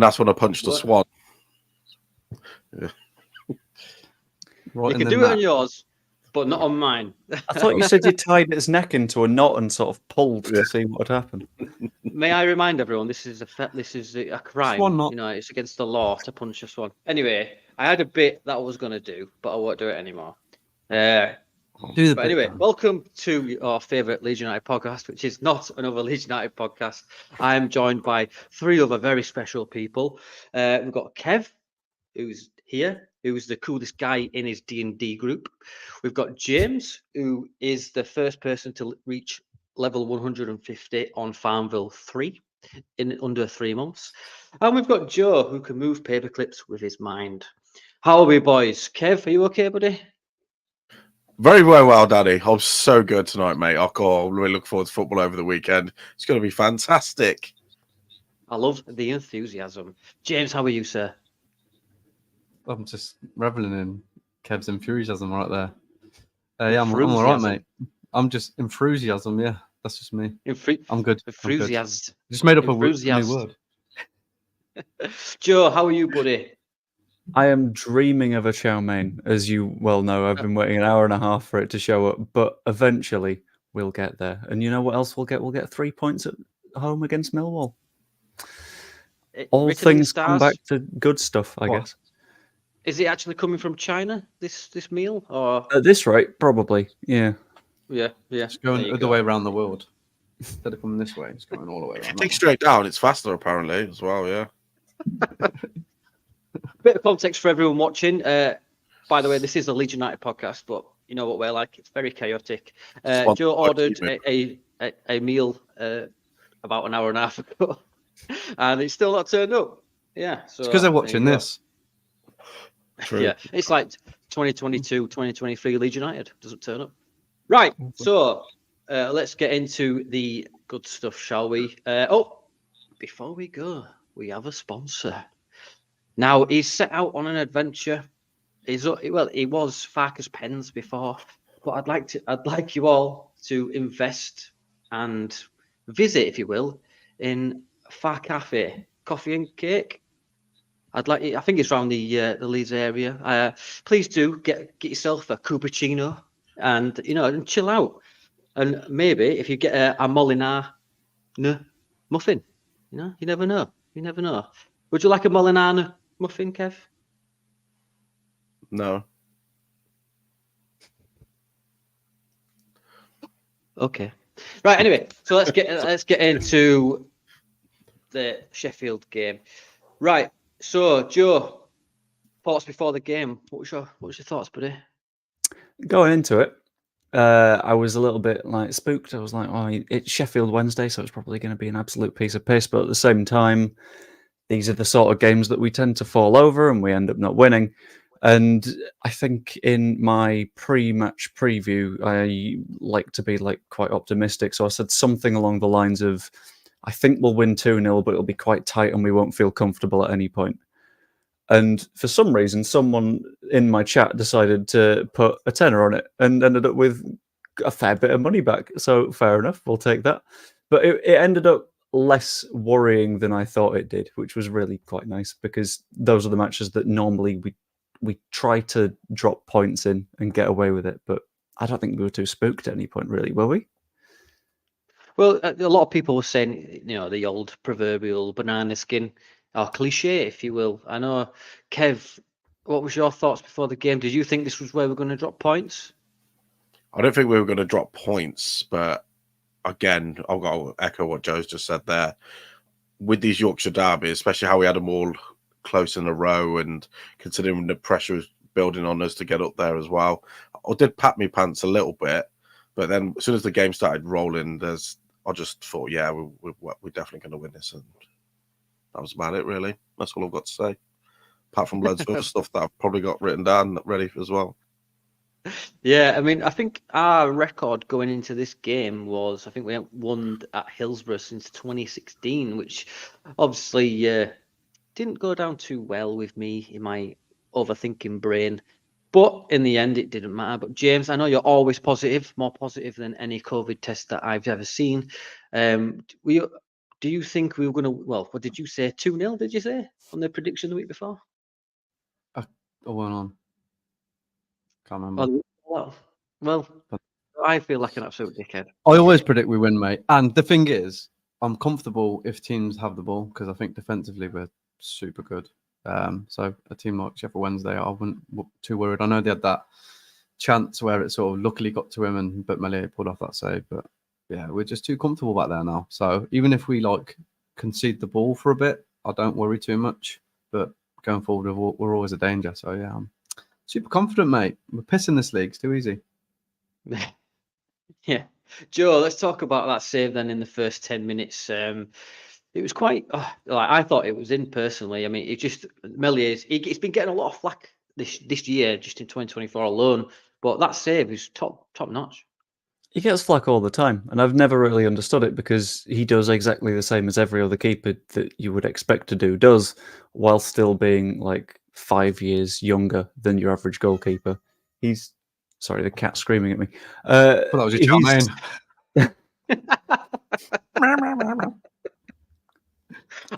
and that's when I punched the swan. Yeah. You can do it on yours, but not on mine. I thought you said you tied its neck into a knot and sort of pulled to see what would happen. May I remind everyone, this is a crime. You know, it's against the law to punch a swan. Anyway, I had a bit that I was going to do, but I won't do it anymore. Anyway, welcome to our favourite Leeds United podcast, which is not another Leeds United podcast. I am joined by three other very special people. We've got Kev, who's here, who's the coolest guy in his D&D group. We've got James, who is the first person to reach level 150 on Farmville 3 in under 3 months. And we've got Joe, who can move paper clips with his mind. How are we, boys? Kev, are you okay, buddy? Very, very well, Daddy. I'm so good tonight, mate. I really look forward to football over the weekend. It's going to be fantastic. I love the enthusiasm. James, how are you, sir? I'm just reveling in Kev's enthusiasm right there. I'm all right, mate. I'm just enthusiasm. Yeah, that's just me. I'm good. Enthusiasm. Just made up a new word. Joe, how are you, buddy? I am dreaming of a chow mein, as you well know. I've been waiting an hour and a half for it to show up, but eventually we'll get there. And you know what else we'll get? We'll get 3 points at home against Millwall. All things come back to good stuff, I guess. Is it actually coming from China, this meal? Or at this rate, probably, yeah. Yeah. It's going the way around the world. Instead of coming this way, it's going all the way around. Take straight down, it's faster apparently as well, yeah. Bit of context for everyone watching. By the way, this is a Leeds United podcast, but you know what we're like. It's very chaotic. Joe ordered a meal about an hour and a half ago, and it's still not turned up. Yeah. So it's because they're watching this. True. Yeah, it's like 2022, 2023 Leeds United doesn't turn up. Right, so let's get into the good stuff, shall we? Before we go, we have a sponsor. Now, he's set out on an adventure. He was Farke's Pens before, but I'd like you all to invest and visit, if you will, in Farke Coffee and Cake. I think it's around the Leeds area. Please do get yourself a cappuccino and and chill out. And maybe if you get a Molinar muffin, you never know. You never know. Would you like a Molinar muffin, Kev? No. Okay. Right. Anyway, so let's get into the Sheffield game. Right. So, Joe, thoughts before the game? What was your thoughts, buddy? Going into it, I was a little bit spooked. I was like, it's Sheffield Wednesday, so it's probably going to be an absolute piece of piss. But at the same time, these are the sort of games that we tend to fall over and we end up not winning. And I think in my pre-match preview, I like to be quite optimistic. So I said something along the lines of, I think we'll win 2-0, but it'll be quite tight and we won't feel comfortable at any point. And for some reason, someone in my chat decided to put a tenner on it and ended up with a fair bit of money back. So fair enough, we'll take that. But it ended up less worrying than I thought it did, which was really quite nice because those are the matches that normally we try to drop points in and get away with it. But I don't think we were too spooked at any point, really, were we? Well, a lot of people were saying, the old proverbial banana skin, or cliche, if you will. I know, Kev, what was your thoughts before the game? Did you think this was where we're going to drop points? I don't think we were going to drop points, but again, I've got to echo what Joe's just said there. With these Yorkshire derbies, especially how we had them all close in a row and considering the pressure was building on us to get up there as well, I did pat me pants a little bit. But then as soon as the game started rolling, I just thought, yeah, we're definitely going to win this. And that was about it, really. That's all I've got to say. Apart from loads of other stuff that I've probably got written down ready as well. Yeah, I mean, I think our record going into this game was, I think we won at Hillsborough since 2016, which obviously didn't go down too well with me in my overthinking brain. But in the end, it didn't matter. But James, I know you're always positive, more positive than any COVID test that I've ever seen. do you think we were going to? Well, what did you say? 2-0? Did you say on the prediction the week before? I went on. Can't remember. Well, I feel like an absolute dickhead. I always predict we win, mate. And the thing is, I'm comfortable if teams have the ball because I think defensively we're super good. So a team like Sheffield Wednesday, I wouldn't be too worried. I know they had that chance where it sort of luckily got to him, but Melier pulled off that save. But yeah, we're just too comfortable back there now. So even if we like concede the ball for a bit, I don't worry too much. But going forward, we're always a danger. So yeah, I'm super confident, mate. We're pissing this league. It's too easy. Yeah. Joe, let's talk about that save then in the first 10 minutes. It was quite, I thought it was in personally. I mean, it just, Melier's, he's been getting a lot of flack this year, just in 2024 alone. But that save is top notch. He gets flack all the time, and I've never really understood it because he does exactly the same as every other keeper that you would expect to does, while still being like 5 years younger than your average goalkeeper. He's sorry, the cat's screaming at me. Well, that was your man.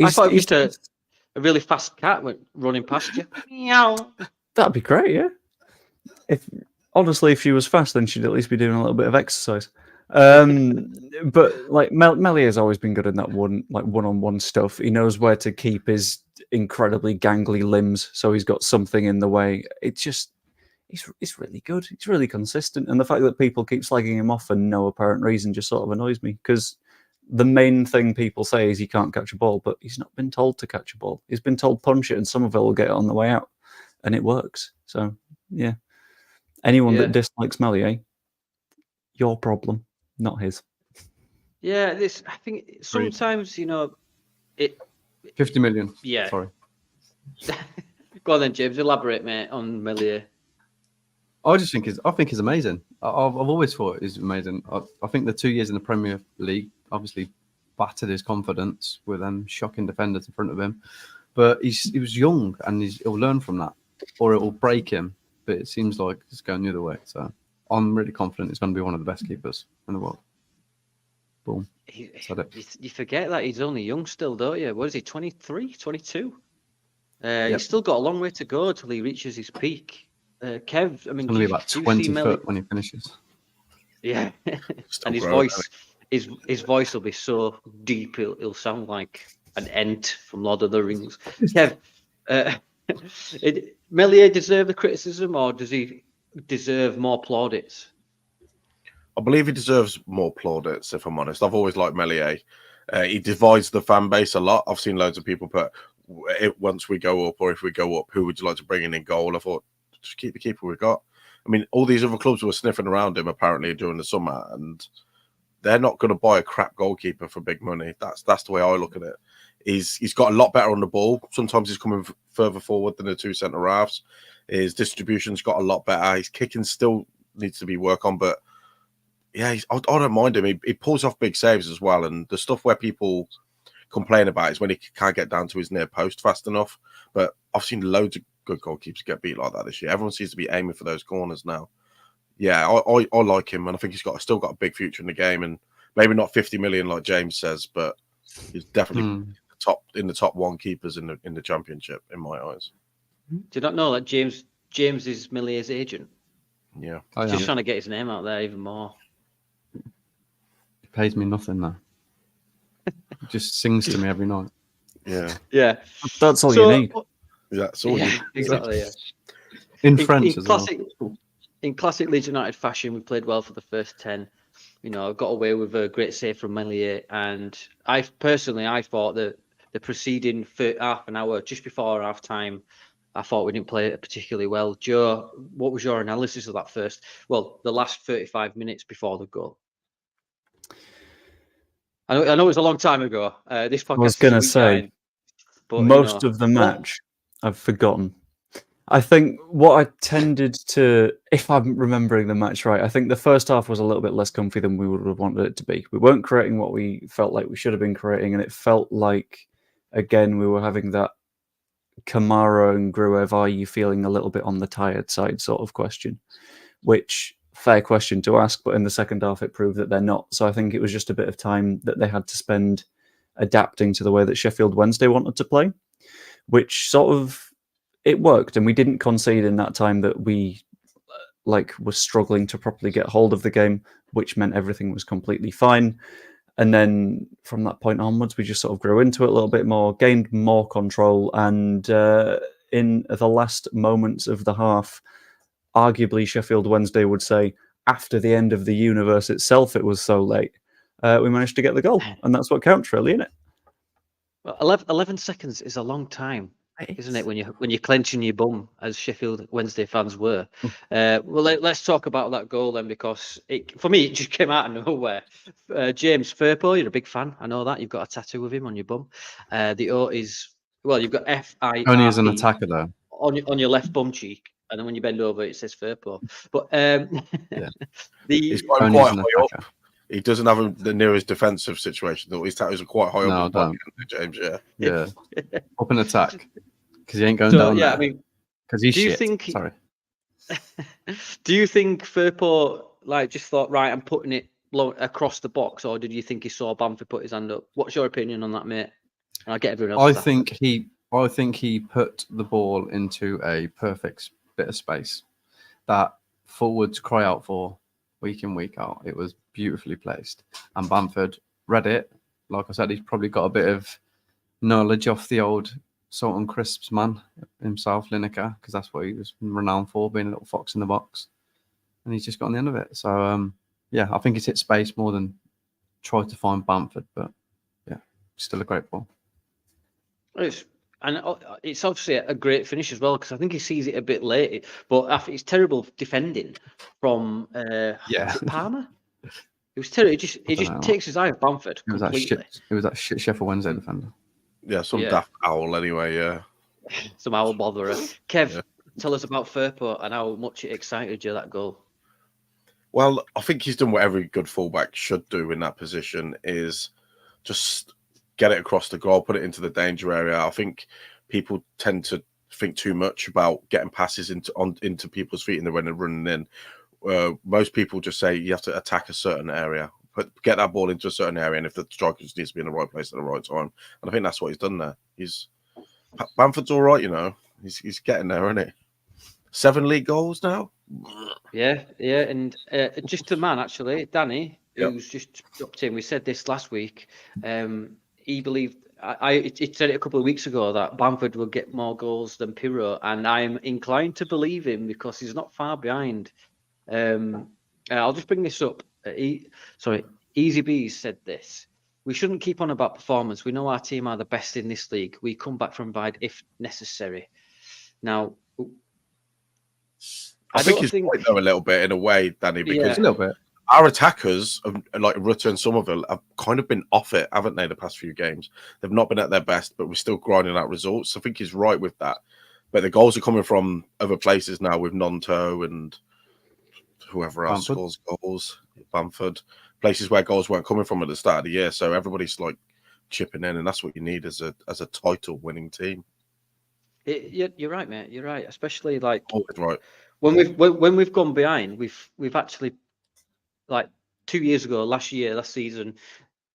I thought it was just a really fast cat went running past you. Meow. That'd be great, yeah. Honestly, if she was fast, then she'd at least be doing a little bit of exercise. But like Melier's always been good in that one-on-one stuff. He knows where to keep his incredibly gangly limbs, so he's got something in the way. It's just he's really good. He's really consistent, and the fact that people keep slagging him off for no apparent reason just sort of annoys me because the main thing people say is he can't catch a ball, but he's not been told to catch a ball. He's been told punch it, and Somerville will get it on the way out, and it works. So yeah. Anyone that dislikes Melier, your problem, not his. Yeah, I think sometimes, it... 50 million. Yeah. Sorry. Go on then, James. Elaborate, mate, on Melier. I think he's amazing. I've always thought he's amazing. I think the 2 years in the Premier League obviously battered his confidence with them shocking defenders in front of him. But he was young, and he'll learn from that, or it will break him. But it seems like it's going the other way. So I'm really confident he's going to be one of the best keepers in the world. Boom. You forget that he's only young still, don't you? What is he, 23, 22? Yep. He's still got a long way to go till he reaches his peak. Kev, I mean, it's going to be about 20 foot when he finishes. Yeah. And his voice will be so deep, it'll sound like an Ent from Lord of the Rings. Kev, Melier deserve the criticism, or does he deserve more plaudits? I believe he deserves more plaudits, if I'm honest. I've always liked Melier. He divides the fan base a lot. I've seen loads of people put, once we go up, or if we go up, who would you like to bring in goal? I thought, just keep the keeper we've got. I mean, all these other clubs were sniffing around him apparently during the summer, and they're not going to buy a crap goalkeeper for big money. That's the way I look at it. He's got a lot better on the ball. Sometimes he's coming further forward than the two centre halves. His distribution's got a lot better. His kicking still needs to be worked on, but yeah, I don't mind him. He pulls off big saves as well. And the stuff where people complain about is when he can't get down to his near post fast enough. But I've seen loads of good goalkeepers get beat like that this year. Everyone seems to be aiming for those corners now. Yeah, I like him, and I think he's still got a big future in the game. And maybe not 50 million like James says, but he's definitely in the top one keepers in the championship in my eyes. Do you not know that James is Melier's agent? Yeah, just trying to get his name out there even more. He pays me nothing though. He just sings to me every night. Yeah. That's all you need. Yeah, that's all you need. Exactly. Yeah. In French as well. In classic Leeds United fashion, we played well for the first 10. Got away with a great save from Melier, and I thought that the preceding half an hour just before half time, I thought we didn't play it particularly well. Joe, what was your analysis of that the last 35 minutes before the goal? I know it was a long time ago. This podcast. I was going to say, most of the match I've forgotten. I think what I tended to, if I'm remembering the match right, I think the first half was a little bit less comfy than we would have wanted it to be. We weren't creating what we felt like we should have been creating, and it felt like, again, we were having that Kamara and Gruev, are you feeling a little bit on the tired side sort of question, which, fair question to ask, but in the second half it proved that they're not. So I think it was just a bit of time that they had to spend adapting to the way that Sheffield Wednesday wanted to play, which sort of it worked, and we didn't concede in that time that we were struggling to properly get hold of the game, which meant everything was completely fine. And then from that point onwards, we just sort of grew into it a little bit more, gained more control, and in the last moments of the half, arguably Sheffield Wednesday would say, after the end of the universe itself, it was so late, we managed to get the goal, and that's what counts, really, isn't it? Well, 11 seconds is a long time, isn't it? When you're clenching your bum, as Sheffield Wednesday fans were. Well, let's talk about that goal then, because for me it just came out of nowhere. James Firpo, you're a big fan. I know that you've got a tattoo of him on your bum. The O is you've got FIRP Only as an attacker though. on your left bum cheek, and then when you bend over, it says Firpo. But he's got him quite high up. He doesn't have the nearest defensive situation, though. His tattoos are quite high up. Body, James, yeah, up in attack, because he ain't going down. Yeah, there. I mean, because he's shit. Sorry. Do you think Firpo just thought, right, I'm putting it across the box, or did you think he saw Bamford put his hand up? What's your opinion on that, mate? And I'll get everyone else. I think he put the ball into a perfect bit of space that forwards cry out for week in, week out. It was beautifully placed, and Bamford read it. Like I said, he's probably got a bit of knowledge off the old salt and crisps man himself, Lineker, because that's what he was renowned for, being a little fox in the box, and he's just got on the end of it. So yeah, I think he's hit space more than tried to find Bamford, but yeah, still a great ball. It's obviously a great finish as well, because I think he sees it a bit late, but it's terrible defending from Palmer. It was terrible. He just takes his eye off Bamford completely. It was that shit Sheffield Wednesday defender. Yeah, some daft owl anyway, yeah. Some owl botherer. Kev, tell us about Firpo and how much it excited you, that goal. Well, I think he's done what every good fullback should do in that position, is just get it across the goal, put it into the danger area. I think people tend to think too much about getting passes into people's feet and when they're running in. Most people just say you have to attack a certain area, get that ball into a certain area, and if the striker just needs to be in the right place at the right time. And I think that's what he's done there. Bamford's all right, He's getting there, isn't he? 7 league goals now. Yeah, and just a man actually, Danny, who's just dropped in. We said this last week. He believed. He said it a couple of weeks ago that Bamford will get more goals than Pirro, and I'm inclined to believe him because he's not far behind. I'll just bring this up. Easy Bees said this. We shouldn't keep on about performance. We know our team are the best in this league. We come back from bide if necessary. Now, I think he's right though a little bit in a way, Danny, because a little bit. Our attackers, like Rutter and Somerville, have kind of been off it, haven't they, the past few games? They've not been at their best, but we're still grinding out results. I think he's right with that. But the goals are coming from other places now with Nonto and whoever else scores goals, Bamford, places where goals weren't coming from at the start of the year. So everybody's chipping in, and that's what you need as a title-winning team. You're right, mate. You're right, especially right. when we've gone behind. We've actually 2 years ago, last season.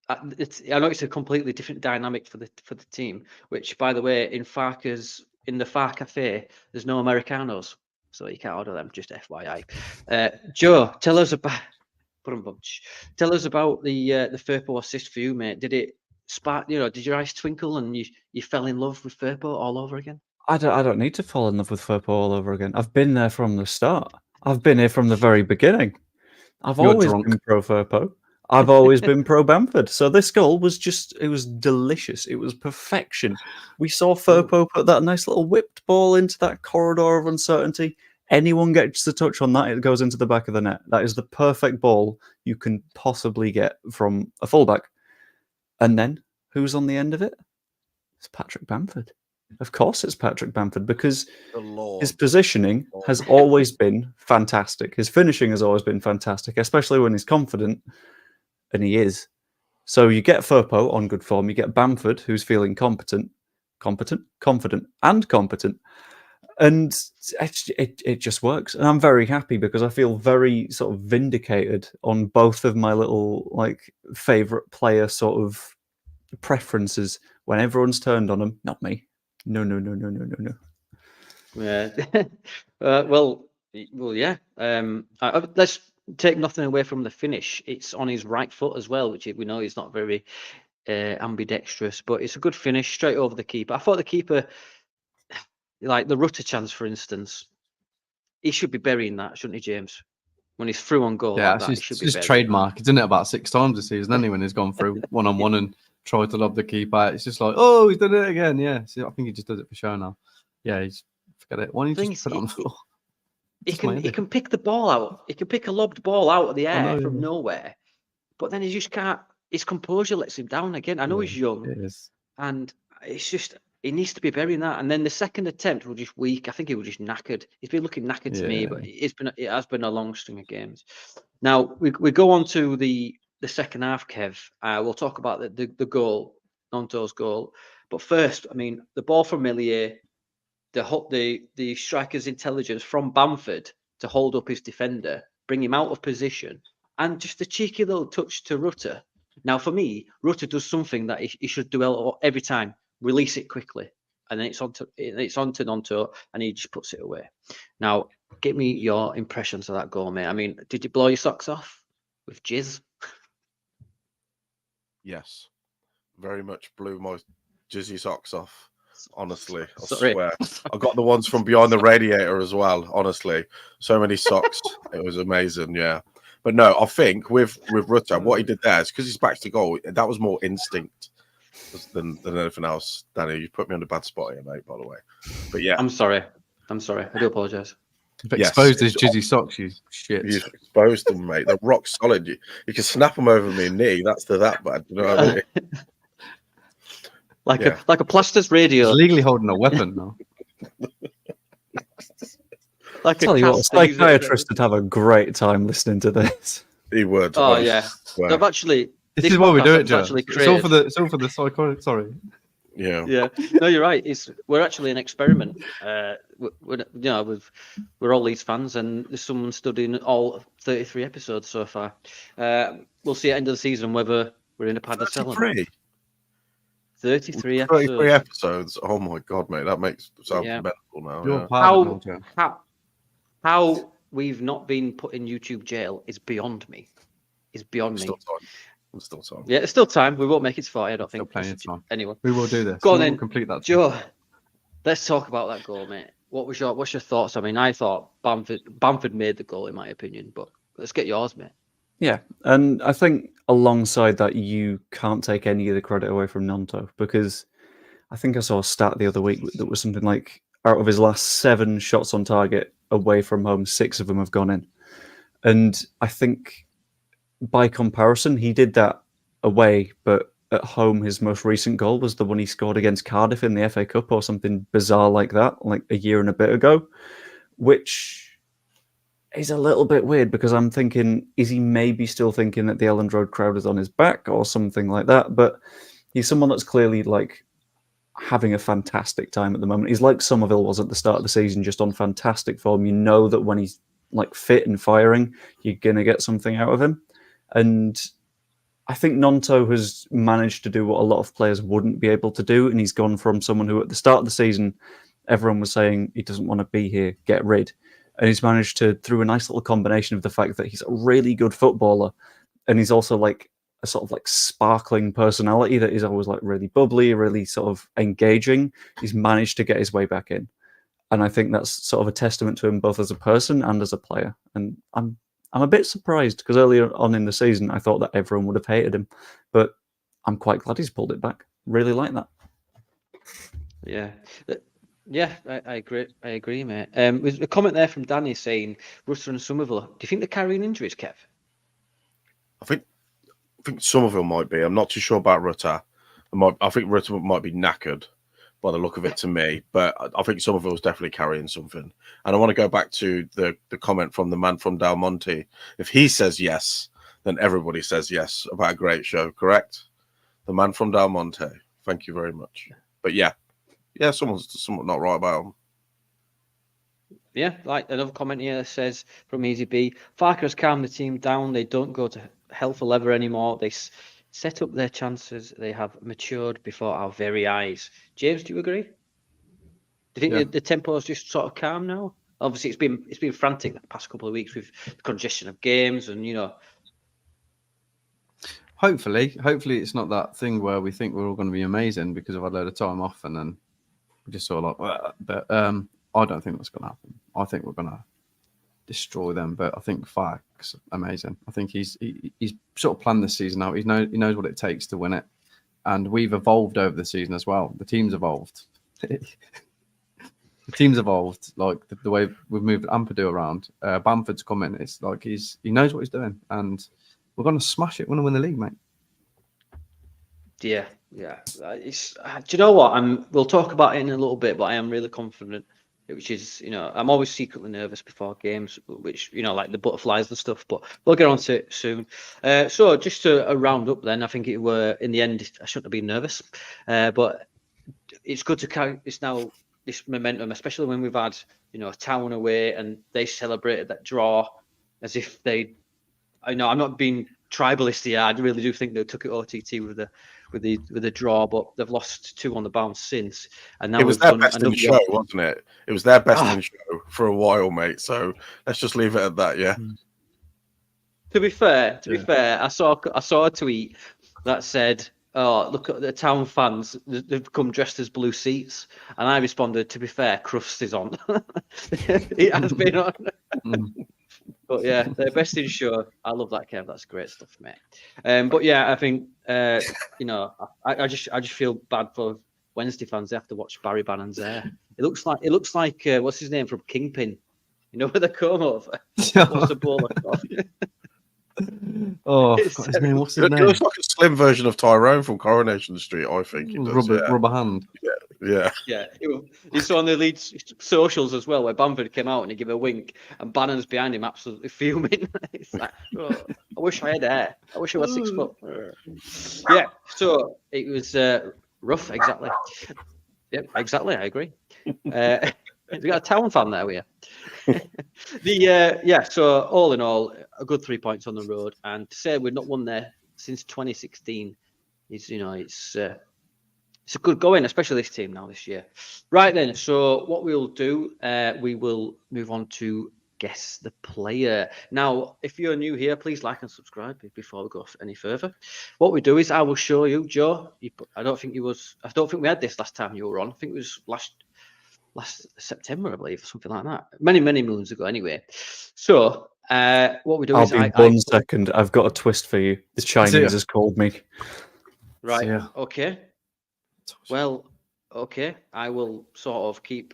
I know it's a completely different dynamic for the team. Which, by the way, in the Farke Cafe, there's no Americanos, so you can't order them. Just FYI. Joe, tell us about the Firpo assist for you, mate. Did it spark? Did your eyes twinkle and you fell in love with Firpo all over again? I don't need to fall in love with Firpo all over again. I've been there from the start. I've been here from the very beginning. I've always been pro Firpo. I've always been pro Bamford. So this goal was it was delicious. It was perfection. We saw Firpo put that nice little whipped ball into that corridor of uncertainty. Anyone gets the touch on that, it goes into the back of the net. That is the perfect ball you can possibly get from a fullback. And then, who's on the end of it? It's Patrick Bamford. Of course it's Patrick Bamford, because his positioning has always been fantastic. His finishing has always been fantastic, especially when he's confident, and he is. So you get Firpo on good form, you get Bamford, who's feeling confident, and competent. And it just works. And I'm very happy because I feel very sort of vindicated on both of my little favourite player sort of preferences when everyone's turned on him. Not me. No. Yeah. Yeah. Let's take nothing away from the finish. It's on his right foot as well, which we know he's not very ambidextrous, but it's a good finish straight over the keeper. I thought the keeper, like the Rutter chance, for instance, he should be burying that, shouldn't he, James? When he's through on goal Yeah, like that, he should it's be just burying trademark. He's done it about 6 times this season, hasn't he? When he's gone through one-on-one and tried to lob the keeper. It's just like, oh, he's done it again. Yeah, so I think he just does it for show now. Yeah, he's forget it. Why don't you Thing just is, put it on the floor? He Just my can idea. pick the ball out. He can pick a lobbed ball out of the I air know, from yeah. nowhere, but then he just can't. His composure lets him down again. I know he's young, It is. and it's just he needs to be burying that. And then the second attempt was just weak. I think he was just knackered. He's been looking knackered to me, but it has been a long string of games. Now we go on to the second half, Kev. We'll talk about the goal, Nonto's goal. But first, I mean, the ball from Millier, the striker's intelligence from Bamford to hold up his defender, bring him out of position, and just a cheeky little touch to Rutter. Now, for me, Rutter does something that he should do every time: release it quickly, and then it's on to Nonto, and he just puts it away. Now, give me your impressions of that goal, mate. I mean, did you blow your socks off with jizz? Yes, very much blew my jizzy socks off. Honestly, I Sorry. swear. I got the ones from behind the radiator as well. Honestly, so many socks. It was amazing. Yeah, but no, I think with Rutter, what he did there is because he's back to goal. That was more instinct than anything else. Danny, you put me on a bad spot here, mate. By the way, but yeah, I'm sorry. I do apologize. You've exposed his jizzy socks, you shit. You've exposed them, mate. They're rock solid. You can snap them over my knee. That's that bad. You know what I mean? Like a plaster's radio. He's legally holding a weapon now. Like Tell you what, a psychiatrist would have a great time listening to this. He would. Oh yeah, I've actually. This is why we do it, Joe. Actually It's all for the psychiatrist. Sorry. Yeah. Yeah. No, you're right. We're actually an experiment. We're all Leeds fans, and there's someone studying all 33 episodes so far. We'll see at the end of the season whether we're in a pad of selling. 33 episodes. 33 episodes. Oh my god, mate, that makes sound mental now. You're part of it now, how we've not been put in YouTube jail is beyond me. It's beyond me. Still time. Yeah, it's still time. We won't make it to 40, I don't think. Plenty of time. Anyway, we will do this. Go on then. Complete that. Joe, let's talk about that goal, mate. What's your thoughts? I mean, I thought Bamford made the goal, in my opinion, but let's get yours, mate. Yeah, and I think alongside that, you can't take any of the credit away from Nonto, because I think I saw a stat the other week that was something like out of his last 7 shots on target away from home, 6 of them have gone in. And I think by comparison, he did that away, but at home, his most recent goal was the one he scored against Cardiff in the FA Cup or something bizarre like that, like a year and a bit ago, which is a little bit weird because I'm thinking, is he maybe still thinking that the Elland Road crowd is on his back or something like that? But he's someone that's clearly like having a fantastic time at the moment. He's like Somerville was at the start of the season, just on fantastic form. You know that when he's like fit and firing, you're going to get something out of him. And I think Nonto has managed to do what a lot of players wouldn't be able to do. And he's gone from someone who at the start of the season, everyone was saying he doesn't want to be here, get rid. And he's managed to, through a nice little combination of the fact that he's a really good footballer, and he's also like a sort of like sparkling personality that is always like really bubbly, really sort of engaging. He's managed to get his way back in. And I think that's sort of a testament to him both as a person and as a player. And I'm a bit surprised because earlier on in the season, I thought that everyone would have hated him, but I'm quite glad he's pulled it back. Really like that. Yeah. Yeah, I agree, mate. There's a comment there from Danny saying Rutter and Somerville. Do you think they're carrying injuries, Kev? I think Somerville might be. I'm not too sure about Rutter. I think Rutter might be knackered by the look of it to me, but I think Somerville's definitely carrying something. And I want to go back to the comment from the man from Del Monte. If he says yes, then everybody says yes about a great show, correct? The man from Del Monte. Thank you very much. But yeah, someone's somewhat not right about him. Yeah, like another comment here says from Easy B, Farke has calmed the team down. They don't go to hell for leather anymore. They set up their chances. They have matured before our very eyes. James, do you agree? Do you think the tempo is just sort of calm now? Obviously, it's been frantic the past couple of weeks with the congestion of games, and Hopefully it's not that thing where we think we're all going to be amazing because we've had a load of time off and then we just sort of like, well, but I don't think that's going to happen. I think we're going to destroy them, but I think Farke's amazing. I think he's sort of planned this season out. He knows what it takes to win it, and we've evolved over the season as well. The team's evolved. The team's evolved, like the way we've moved Ampadu around. Bamford's coming. It's like he knows what he's doing, and we're going to smash it. We're going to win the league, mate. Yeah. It's do you know what? We'll talk about it in a little bit, but I am really confident. Which is, I'm always secretly nervous before games, which, like the butterflies and stuff, but we'll get on to it soon. So just to round up then, I think it were, in the end, I shouldn't have been nervous, but it's good to carry this now, this momentum, especially when we've had, Town away and they celebrated that draw as if I'm not being tribalist here. I really do think they took it OTT with the draw, but they've lost 2 on the bounce since. And now it was their best in show, wasn't it? It was their best in show for a while, mate. So let's just leave it at that. Yeah. To be fair, I saw a tweet that said, "Oh, look at the Town fans; they've come dressed as blue seats." And I responded, "To be fair, crust is on. It has been on." But yeah, their best in show. I love that, Kev. That's great stuff, mate. But yeah, I think I just feel bad for Wednesday fans. They have to watch Barry Bannon's hair. It looks like what's his name from Kingpin? With the comb over. What's the ball? What's his name? It looks like a slim version of Tyrone from Coronation Street. I think it does. Rubber hand. Yeah. You saw on the Leeds socials as well, where Bamford came out and he gave a wink, and Bannon's behind him, absolutely fuming. It's like, I wish I had hair. I wish I was 6 foot. Yeah. So it was rough. Exactly. Yep. Exactly. I agree. We got a Town fan there, we So all in all, a good 3 points on the road, and to say we've not won there since 2016 is, it's a good going, especially this team now this year. Right then, so what we'll do, we will move on to guess the player. Now, if you're new here, please like and subscribe before we go any further. What we do is I will show you, Joe. I don't think we had this last time you were on. I think it was last September, I believe, something like that. Many moons ago, anyway. So what we do is I'll be 1 second. I've got a twist for you. The Chinese has called me. Right. Yeah. Okay. Well, okay. I will sort of keep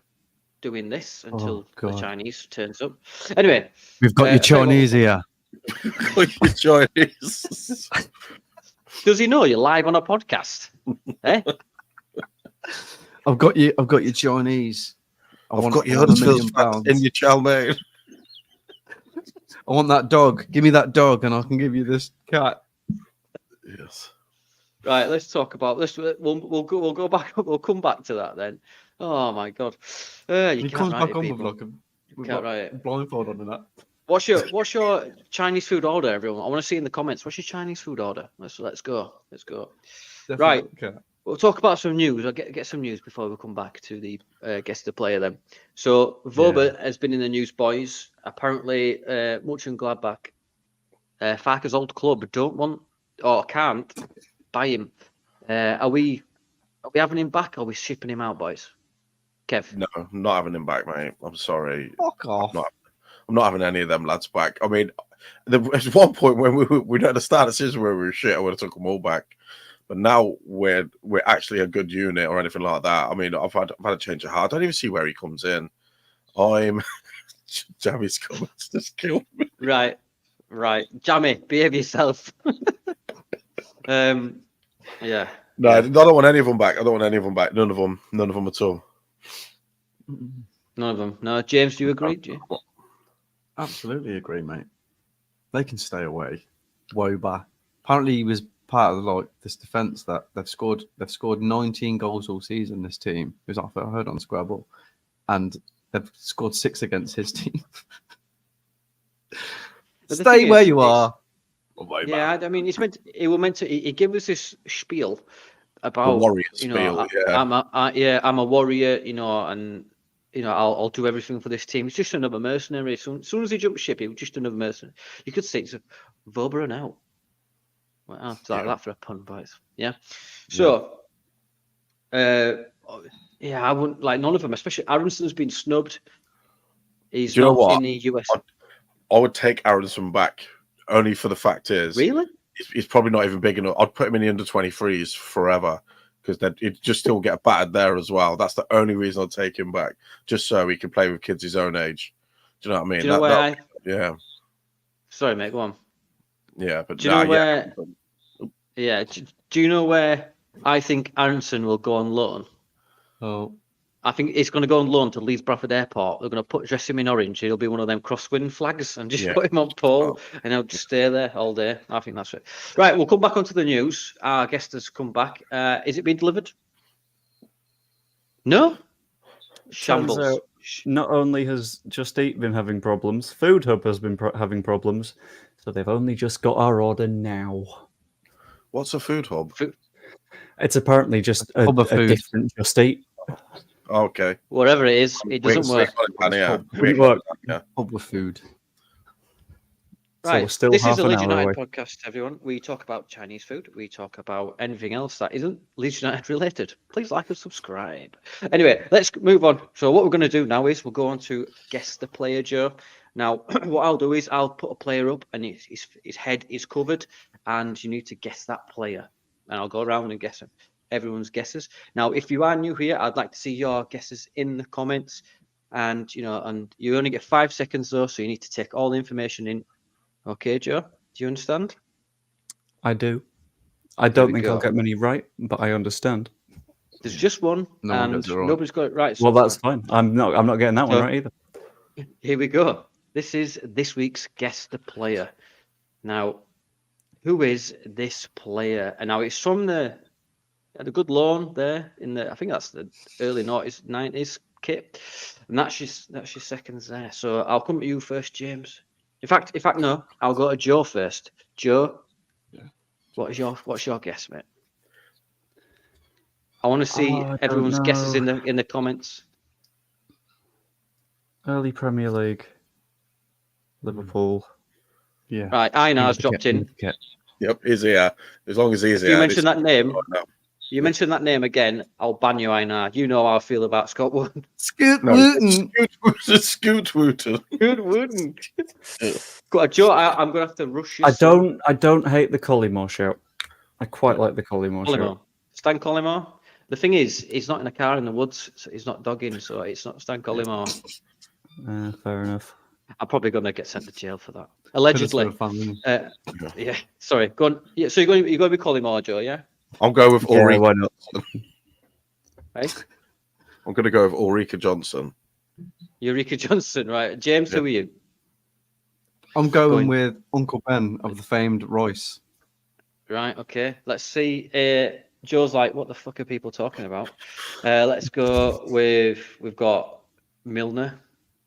doing this until the Chinese turns up. Anyway, we've got your Chinese here. Your Chinese. Does he know you're live on a podcast? I've got your Chinese. I've got your £100 in your chow mein. I want that dog. Give me that dog, and I can give you this cat. Yes. Right. Let's talk about this. We'll go back. We'll come back to that then. Oh my God. You can't write it, people. You can't write it. Blindfold on that. What's your Chinese food order, everyone? I want to see in the comments. What's your Chinese food order? Let's go. Definitely. Right. Okay. We'll talk about some news. I'll get some news before we come back to the guess the player then. So Voba has been in the news, boys. Apparently, Mönchengladbach, Farke's old club, don't want or can't buy him. Are we having him back or are we shipping him out, boys? Kev? No, I'm not having him back, mate. I'm sorry. Fuck off. I'm not having any of them lads back. I mean, there's one point when we had a start of season where we were shit. I would have took them all back. But now we're actually a good unit or anything like that. I mean, I've had a change of heart. I don't even see where he comes in. Jammy's comments just killed me. Right. Jammy, behave yourself. Yeah. No, I don't want any of them back. None of them at all. None of them. No, James, do you agree? Do you? Absolutely agree, mate. They can stay away. Woba. Apparently, he was part of this defense that they've scored 19 goals all season. This team, it was I heard on Square Ball, and they've scored 6 against his team. Stay where you are. Yeah, I mean, it was meant to. He gave us this spiel The about warrior you know, spiel, yeah. I'm a warrior, you know, and you know, I'll do everything for this team. It's just another mercenary. As soon as he jumped ship, he was just another mercenary. You could say it's a Vobra and out. Well, it's like that for a pun, boys. Yeah. So, yeah, I wouldn't like none of them, especially Aronson's been snubbed. He's Do you know not what? in the US. I would take Aronson back, only for the fact is Really? he's probably not even big enough. I'd put him in the under 23s forever because then he'd just still get battered there as well. That's the only reason I'd take him back, just so he can play with kids his own age. Do you know what I mean? Do you know where yeah. Sorry, mate, go on. Yeah, but Do you know where? Yeah. Do you know where I think Aronson will go on loan? Oh, I think it's going to go on loan to Leeds Bradford Airport. They're going to dress him in orange. He'll be one of them crosswind flags and just put him on pole and he'll just stay there all day. I think that's it. Right, we'll come back onto the news. Our guest has come back. Is it being delivered? No? Shambles. Turns out, not only has Just Eat been having problems, Food Hub has been having problems, so they've only just got our order now. What's a food hub? It's apparently just a different Just Eat. Okay. Whatever it is, it doesn't work. Wouldn't work. Hub with food. Right, So we're still this half is a an Leeds hour United away. podcast, everyone. We talk about Chinese food. We talk about anything else that isn't Leeds United related. Please like and subscribe. Anyway, let's move on. So what we're going to do now is we'll go on to guess the player, Joe. Now, what I'll do is I'll put a player up and his head is covered and you need to guess that player. And I'll go around and guess everyone's guesses. Now, if you are new here, I'd like to see your guesses in the comments. And, you know, and you only get 5 seconds though, so you need to take all the information in. Okay, Joe, do you understand? I do. I don't think I'll get many right, but I understand. There's just one, and nobody's got it right. So well, that's fine. I'm not getting that one right either. Here we go. This is this week's Guess the Player. Now, who is this player? And now it's from the good loan there in the. I think that's the early 90s kit, and that's your seconds there. So I'll come to you first, James. In fact, no, I'll go to Joe first. Joe, what's your guess, mate? I want to see everyone's guesses in the comments. Early Premier League, Liverpool. Yeah. Right, Einar's dropped in. Yep, he's here. As long as he's here. You mentioned that name. You mentioned that name again, I'll ban you, Einar. You know how I feel about Scott Wooten. Scoot Wooten. Scoot Wooten. Scoot Wooten. Joe, I'm going to have to rush you. I don't hate the Collymore shout. I quite like the Collymore shout. Stan Collymore. The thing is, he's not in a car in the woods. So he's not dogging, so it's not Stan Collymore. Fair enough. I'm probably going to get sent to jail for that. Allegedly. Yeah, sorry. Go on. Yeah, so you're going to be Collymore, Joe, yeah? I'll go with Ulrika. Why not? Right? I'm going to go with Ulrika Johnson. Eureka Johnson, right? James, who are you? I'm going with Uncle Ben of the famed Royce. Right, okay. Let's see. Joe's like, what the fuck are people talking about? Let's go with, we've got Milner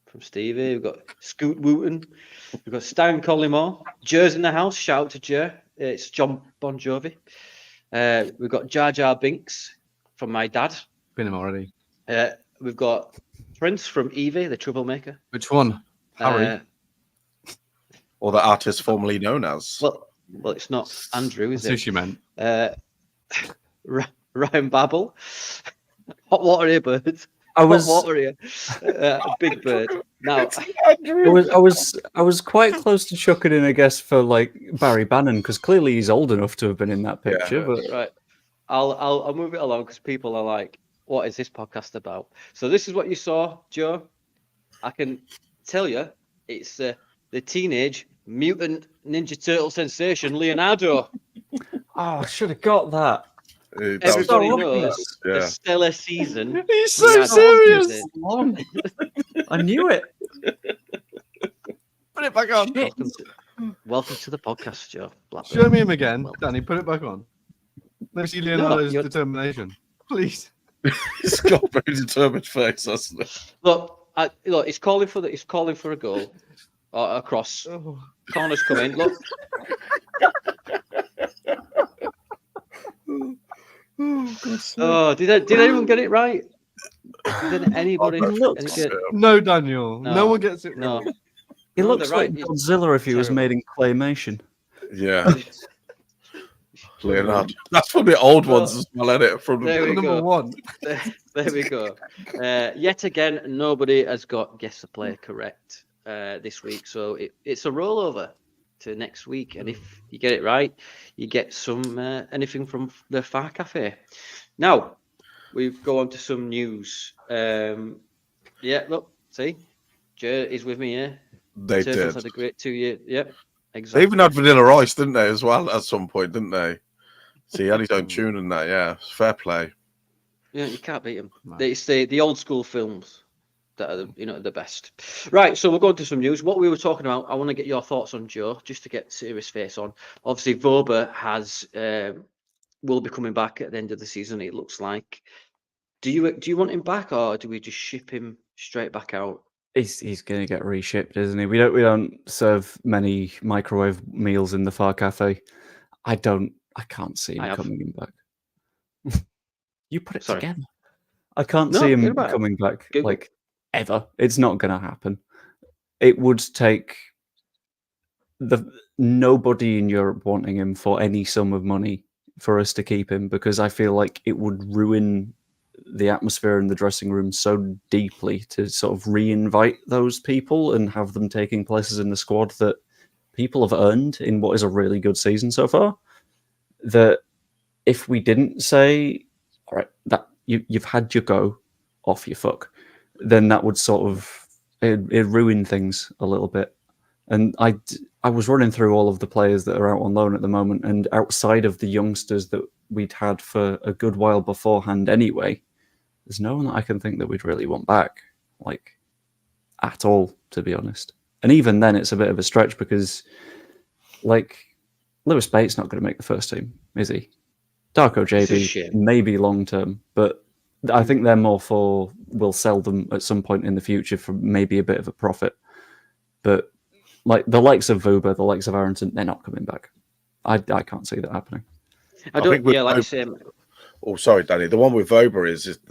from Stevie. We've got Scoot Wooten. We've got Stan Collymore. Joe's in the house. Shout out to Joe. It's John Bon Jovi. We've got Jar Jar Binks from my dad. Been him already. We've got Prince from Evie, the troublemaker. Which one? Harry? Or the artist formerly known as? Well, it's not Andrew, is it? Sushi meant. Ryan Babel. Hot water here, birds. Hot water here. Big bird. Now, I was quite close to chucking in, I guess, for like Barry Bannon because clearly he's old enough to have been in that picture. Yeah. But right, I'll move it along because people are like, "What is this podcast about?" So this is what you saw, Joe. I can tell you, it's the teenage mutant Ninja Turtle sensation Leonardo. I should have got that. Everybody knows the stellar season. He's so serious. I knew it. Put it back on. Welcome to the podcast, Joe. Blackburn. Show me him again. Danny, put it back on. Let's see Leonardo's determination. Please. He's got a very determined face, hasn't it? Look, he's calling for a goal or a cross. Corner's coming. Look. Oh, did anyone get it right? Did anybody? He looks- any good? No, Daniel. No, No, one gets it No, wrong. He No, looks they're like right. It's Godzilla if he was terrible. made in claymation. Yeah, Leonardo. That's from the old ones Well, as well, isn't it? From there we Number go. one. There we go. Yet again, nobody has got guess the player correct this week, so it's a rollover to next week. And if you get it right, you get some anything from the Far Cafe. Now we go on to some news. Yeah, look, see, Joe is with me here. they Turtles did. had a great 2 year. Yep, They exactly. even had Vanilla Ice, didn't they, as well, at some point, didn't they? So he had his own tune in that, yeah. Fair play. Yeah, you can't beat them. No. It's the old school films that are the best. Right, so we'll go on to some news. What we were talking about, I want to get your thoughts on, Joe, just to get serious face on. Obviously, Voba will be coming back at the end of the season. It looks like. Do you want him back, or do we just ship him straight back out? He's going to get reshipped, isn't he? We don't serve many microwave meals in the Far Cafe. I can't see him I have. coming back. You put it Sorry. together. I can't No, see him forget about it. coming back Google. like ever. It's not going to happen. It would take nobody in Europe wanting him for any sum of money for us to keep him, because I feel like it would ruin the atmosphere in the dressing room so deeply to sort of re-invite those people and have them taking places in the squad that people have earned in what is a really good season so far. That if we didn't say, all right, that you've had your go, off your fuck, then that would sort of it ruin things a little bit. And I was running through all of the players that are out on loan at the moment, and outside of the youngsters that we'd had for a good while beforehand anyway, there's no one that I can think that we'd really want back, like, at all, to be honest. And even then, it's a bit of a stretch because, like, Lewis Bates not going to make the first team, is he? Darko It's a JB, shame. maybe long term, but I think they're more for we'll sell them at some point in the future for maybe a bit of a profit. But like the likes of Vuba, the likes of Aronson, they're not coming back. I can't see that happening. I think don't. with Yeah, like you Voba- say. Oh, sorry, Danny. The one with Voba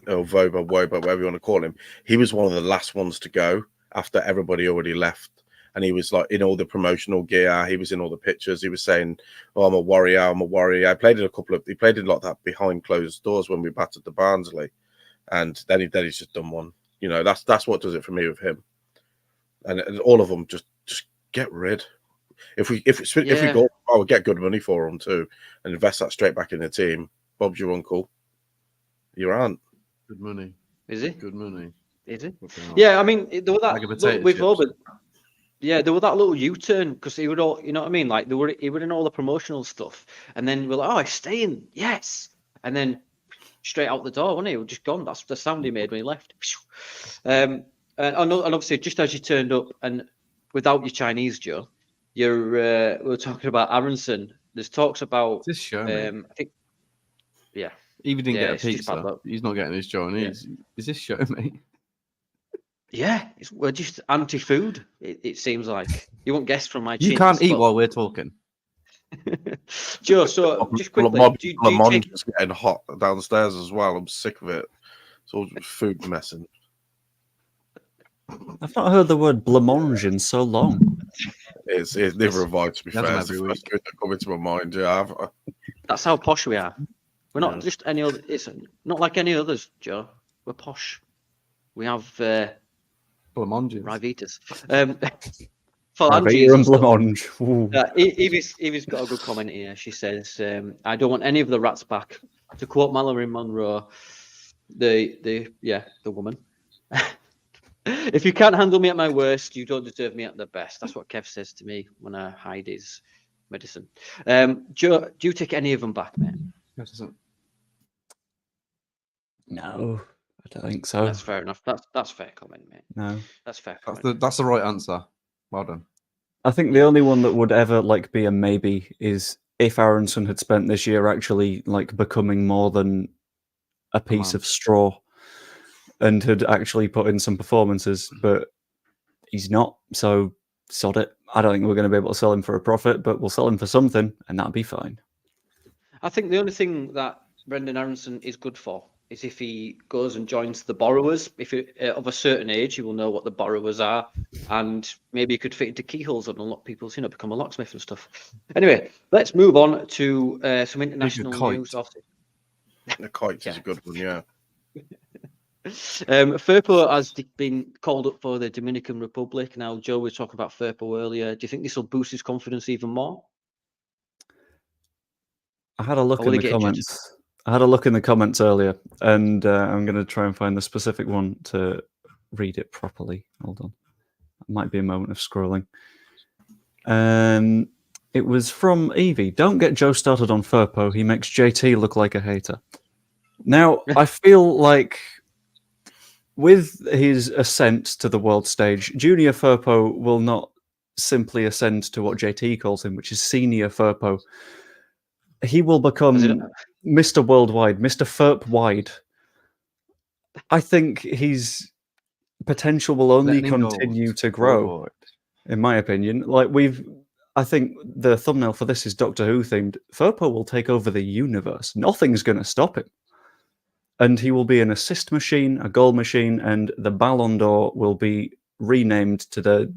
or Voba, whatever you want to call him. He was one of the last ones to go after everybody already left. And he was like in all the promotional gear. He was in all the pictures. He was saying, "Oh, I'm a warrior. I'm a warrior." He played in like that behind closed doors when we battered the Barnsley, and then he's just done one. You know, that's what does it for me with him. And all of them just get rid. If we go, I would get good money for them too, and invest that straight back in the team. Bob's your uncle. Your aunt. Good money. Is he? Good money. Is he? Fucking hell. Yeah, I mean, there was Bag of that potato with chips. Voba. Yeah, there was that little U-turn because he would all, you know what I mean? Like he would in all the promotional stuff, and then we're like, "Oh, he's staying, yes," and then straight out the door, wasn't he? He was just gone. That's the sound he made when he left. And obviously, just as you turned up, and without your Chinese, Joe, we were talking about Aronson. There's talks about. Is this show, mate? I think. Yeah. If he didn't Yeah, get a it's just bad pizza, luck. he's not getting his Chinese. Is this show, mate? Yeah, we're just anti-food. It seems like you won't guess from my. You chins, can't eat but- while we're talking. Joe, so just quickly, My do you lemon take? is getting hot downstairs as well. I'm sick of it. It's all just food messing. I've not heard the word blancmange in so long. It's never a vibe, to be He has fair. them It's the every first food that come into my mind. Yeah, That's how posh we are. We're not Yeah. just any other. It's not like any others, Joe. We're posh. We have Blancmanges. Rivitas. Riviera Phalanges and and stuff. Blancmange. Ooh. Evie's got a good comment here. She says, "I don't want any of the rats back." To quote Mallory Monroe, the woman. If you can't handle me at my worst, you don't deserve me at the best. That's what Kev says to me when I hide his medicine. Joe, do you take any of them back, mate? No, I don't think so. That's fair enough. That's fair comment, mate. No. That's fair comment. That's the right answer. Well done. I think the only one that would ever like be a maybe is if Aronson had spent this year actually like becoming more than a piece of straw and had actually put in some performances, but he's not. So sod it. I don't think we're going to be able to sell him for a profit, but we'll sell him for something, and that'll be fine. I think the only thing that Brendan Aronson is good for is if he goes and joins the borrowers. If it, of a certain age, he will know what the borrowers are, and maybe he could fit into keyholes and unlock people's, become a locksmith and stuff. Anyway, let's move on to some international news. The kite is a good one, yeah. Firpo has been called up for the Dominican Republic. Now, Joe was talking about Firpo earlier. Do you think this will boost his confidence even more? I had a look in the comments. I had a look in the comments earlier, and I'm going to try and find the specific one to read it properly. Hold on. It might be a moment of scrolling. It was from Evie. Don't get Joe started on Firpo. He makes JT look like a hater. Now, I feel like with his ascent to the world stage, Junior Firpo will not simply ascend to what JT calls him, which is Senior Firpo. He will become Mr. Worldwide, Mr. Firp-wide. I think his potential will only continue to grow, in my opinion. I think the thumbnail for this is Doctor Who themed. Firpo will take over the universe. Nothing's going to stop him. And he will be an assist machine, a goal machine, and the Ballon d'Or will be renamed to the,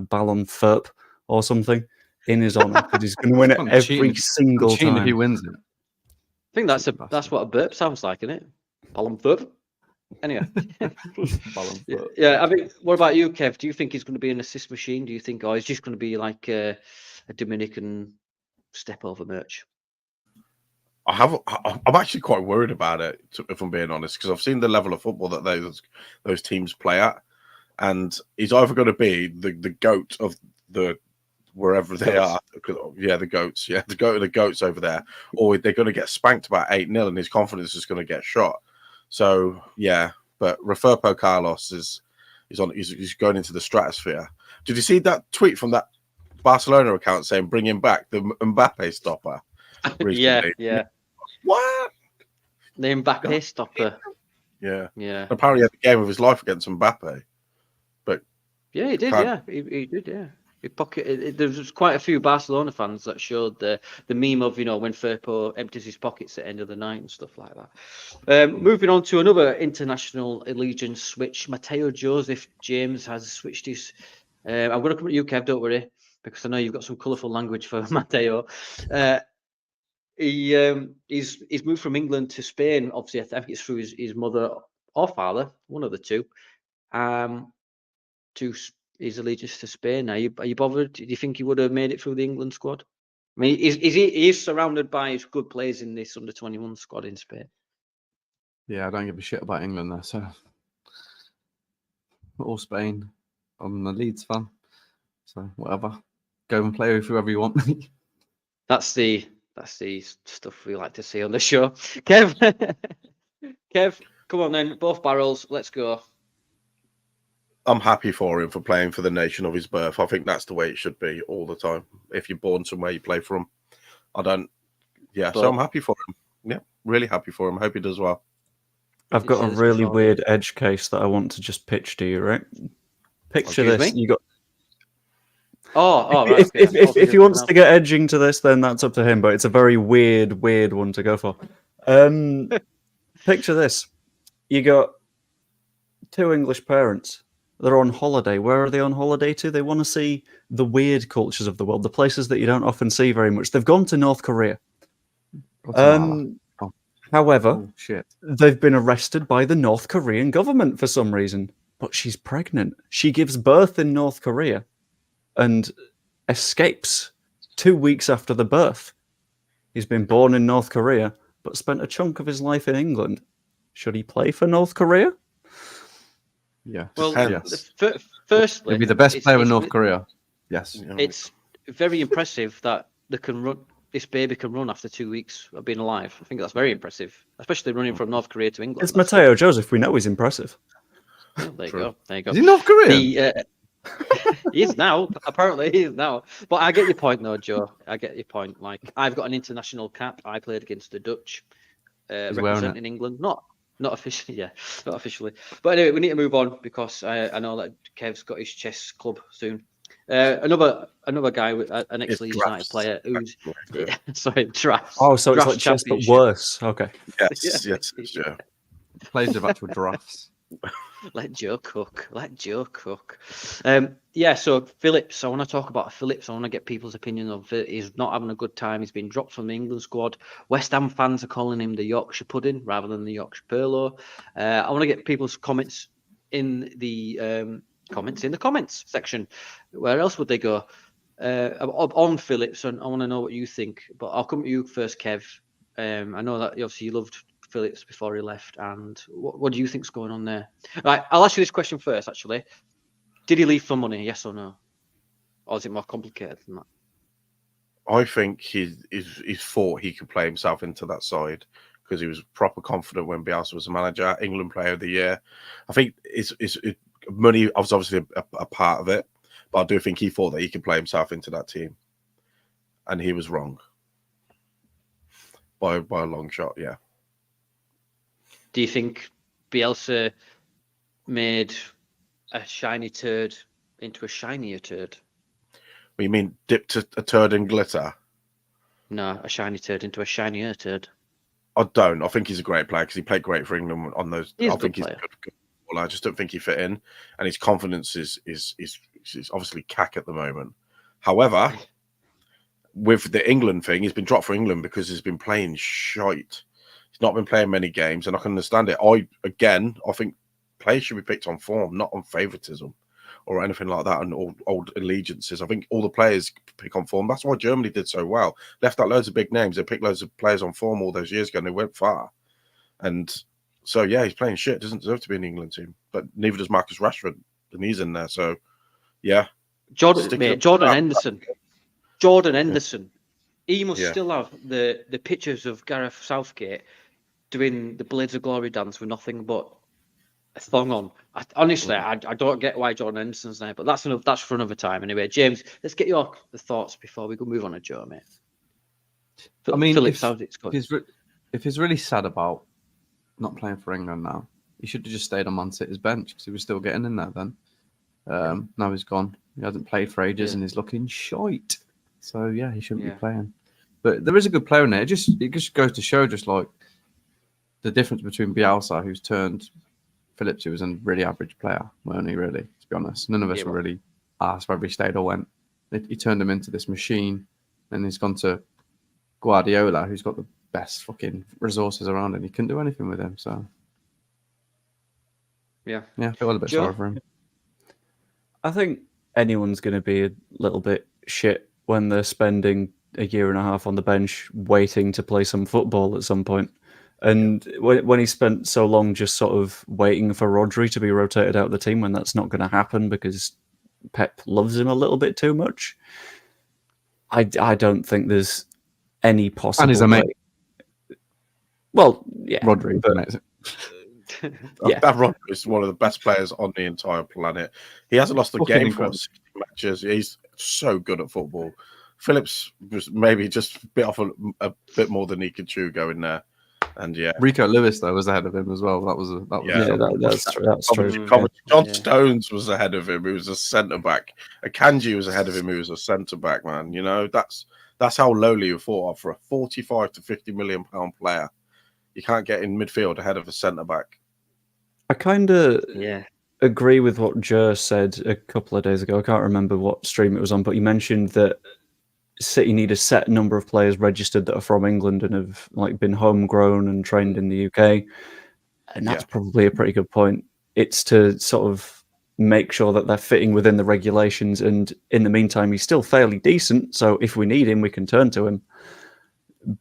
Ballon Firp or something in his honor, because he's going to win it every single time. If he wins it. I think that's what a burp sounds like, isn't it? Ballon Firp. Anyway. Ballon Firp. Yeah, I mean, what about you, Kev? Do you think he's going to be an assist machine? Do you think, he's just going to be like a Dominican step over merch? I'm actually quite worried about it, if I'm being honest, because I've seen the level of football that those teams play at, and he's either going to be the goat of the wherever they are, the goats, the goats over there, or they're going to get spanked about 8-0, and his confidence is going to get shot. So but Firpo Carlos is going into the stratosphere. Did you see that tweet from that Barcelona account saying bring him back, the Mbappe stopper? Recently? Yeah. What? The Mbappe stopper. Yeah. Apparently he had the game of his life against Mbappe. But yeah, he did. He did. Yeah. He pocketed. There was quite a few Barcelona fans that showed the meme of when Firpo empties his pockets at the end of the night and stuff like that. Moving on to another international allegiance switch. Mateo Joseph James has switched his. I'm going to come at you, Kev. Don't worry, because I know you've got some colourful language for Mateo. He's moved from England to Spain. Obviously, I think it's through his mother or father, one of the two. To his allegiance to Spain. Are you bothered? Do you think he would have made it through the England squad? I mean, he's surrounded by good players in this under-21 squad in Spain. Yeah, I don't give a shit about England there. So, or Spain. I'm a Leeds fan. So whatever, go and play with whoever you want. That's the stuff we like to see on the show. Kev, come on then, both barrels. Let's go. I'm happy for him for playing for the nation of his birth. I think that's the way it should be all the time. If you're born somewhere, you play for them. So I'm happy for him. Yeah, really happy for him. Hope he does well. I've got a really weird edge case that I want to just pitch to you, right? Picture this. You got. Right. If he wants to get edging to this, then that's up to him. But it's a very weird one to go for. Picture this. You got two English parents. They're on holiday. Where are they on holiday to? They want to see the weird cultures of the world, the places that you don't often see very much. They've gone to North Korea. However, they've been arrested by the North Korean government for some reason. But she's pregnant. She gives birth in North Korea and escapes 2 weeks after the birth. He's been born in North Korea, but spent a chunk of his life in England. Should he play for North Korea? Yeah. Well, firstly, he'll be the best player in North Korea. Yes. It's very impressive that this baby can run after 2 weeks of being alive. I think that's very impressive, especially running from North Korea to England. It's Mateo Joseph. We know he's impressive. Oh, there you go. Is he North Korean? He is now. Apparently, he is now. But I get your point, though, Joe. I get your point. Like, I've got an international cap. I played against the Dutch, representing England. Not officially, not officially. But anyway, we need to move on because I know that Kev's got his chess club soon. Another guy, an ex-Leeds United drafts. player who's sorry, drafts. Oh, so it's Drafts like chess, but championship. worse. Okay. Yes, yes, sure. Plays with actual drafts. Let Joe cook. Let Joe cook. So Phillips, I want to talk about Phillips. I want to get people's opinion of it. He's not having a good time. He's been dropped from the England squad. West Ham fans are calling him the Yorkshire pudding rather than the Yorkshire Perlo. I want to get people's comments in the comments section. Where else would they go? On Phillips, and I want to know what you think. But I'll come to you first, Kev. I know that obviously you loved Phillips before he left, and what do you think's going on there? Right, I'll ask you this question first. Actually, did he leave for money? Yes or no? Or is it more complicated than that? I think he's thought he could play himself into that side because he was proper confident when Bielsa was a manager. England Player of the Year. I think money was obviously a part of it, but I do think he thought that he could play himself into that team, and he was wrong by a long shot. Yeah. Do you think Bielsa made a shiny turd into a shinier turd? What, you mean dipped a turd in glitter? No, a shiny turd into a shinier turd. I don't. I think he's a great player because he played great for England on those. He's I a think good he's player. good. Well, I just don't think he fit in, and his confidence is obviously cack at the moment. However, with the England thing, he's been dropped for England because he's been playing shite. He's not been playing many games, and I can understand it. I think players should be picked on form, not on favoritism or anything like that, and old allegiances. I think all the players pick on form. That's why Germany did so well. Left out loads of big names. They picked loads of players on form all those years ago, and they went far. And so, yeah, he's playing shit. Doesn't deserve to be in the England team. But neither does Marcus Rashford, and he's in there. So, yeah. Jordan Henderson. Jordan Henderson. He must still have the pictures of Gareth Southgate doing the Blades of Glory dance with nothing but a thong on. I don't get why Jordan Henderson's there, but that's for another time. Anyway, James, let's get your thoughts before we move on to Joe, mate. I mean, Phillips, if he's really sad about not playing for England now, he should have just stayed on Man City's bench because he was still getting in there then. Now he's gone. He hasn't played for ages and he's looking shite. So yeah, he shouldn't be playing. But there is a good player in there. It just goes to show just like the difference between Bielsa, who's turned Phillips, who was a really average player, weren't he really, to be honest? None of us were really asked whether he stayed or went. He turned him into this machine, and he's gone to Guardiola, who's got the best fucking resources around him. He couldn't do anything with him, so yeah, I feel a bit sorry for him. I think anyone's going to be a little bit shit when they're spending a year and a half on the bench waiting to play some football at some point. And when he spent so long just sort of waiting for Rodri to be rotated out of the team when that's not going to happen because Pep loves him a little bit too much, I don't think there's any possible And he's a mate. Well, yeah. Rodri, that Rodri is one of the best players on the entire planet. He hasn't lost a game for 60 matches. He's so good at football. Phillips was maybe just bit off a bit more than he could chew going there. And Rico Lewis though was ahead of him as well. That's true. John Stones was ahead of him. He was a centre back. Akanji was ahead of him. He was a centre back, man. You know, that's how lowly you thought of for a 45 to 50 million pound player. You can't get in midfield ahead of a centre back. I kind of agree with what Joe said a couple of days ago. I can't remember what stream it was on, but he mentioned that City need a set number of players registered that are from England and have been homegrown and trained in the UK, and that's probably a pretty good point. It's to sort of make sure that they're fitting within the regulations, and in the meantime, he's still fairly decent. So if we need him, we can turn to him.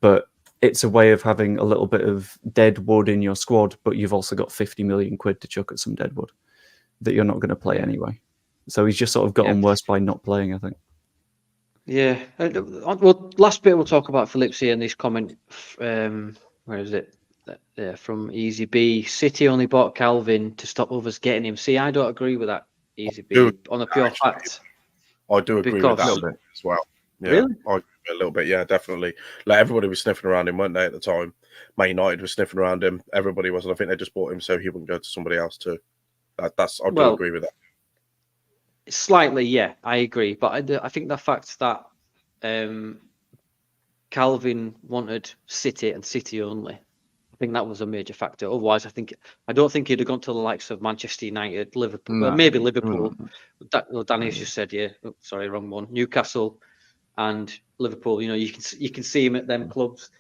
But it's a way of having a little bit of dead wood in your squad, but you've also got 50 million quid to chuck at some dead wood that you're not going to play anyway. So he's just sort of gotten worse by not playing, I think. Yeah. Well, last bit we'll talk about Phillips here in this comment. Where is it? From Easy B. City only bought Calvin to stop others getting him. See, I don't agree with that, Easy B, on a pure fact. I do agree with that a little bit as well. Yeah, really? I agree a little bit. Yeah, definitely. Everybody was sniffing around him, weren't they, at the time? Man United was sniffing around him. Everybody was, and I think they just bought him so he wouldn't go to somebody else too. I do agree with that. Slightly, yeah, I agree. But I think the fact that Calvin wanted City and City only, I think that was a major factor. Otherwise, I don't think he'd have gone to the likes of Manchester United, Liverpool, well, No, maybe he Liverpool. wouldn't. Danny's just said, yeah. Oh, sorry, wrong one. Newcastle and Liverpool. You can see him at them clubs.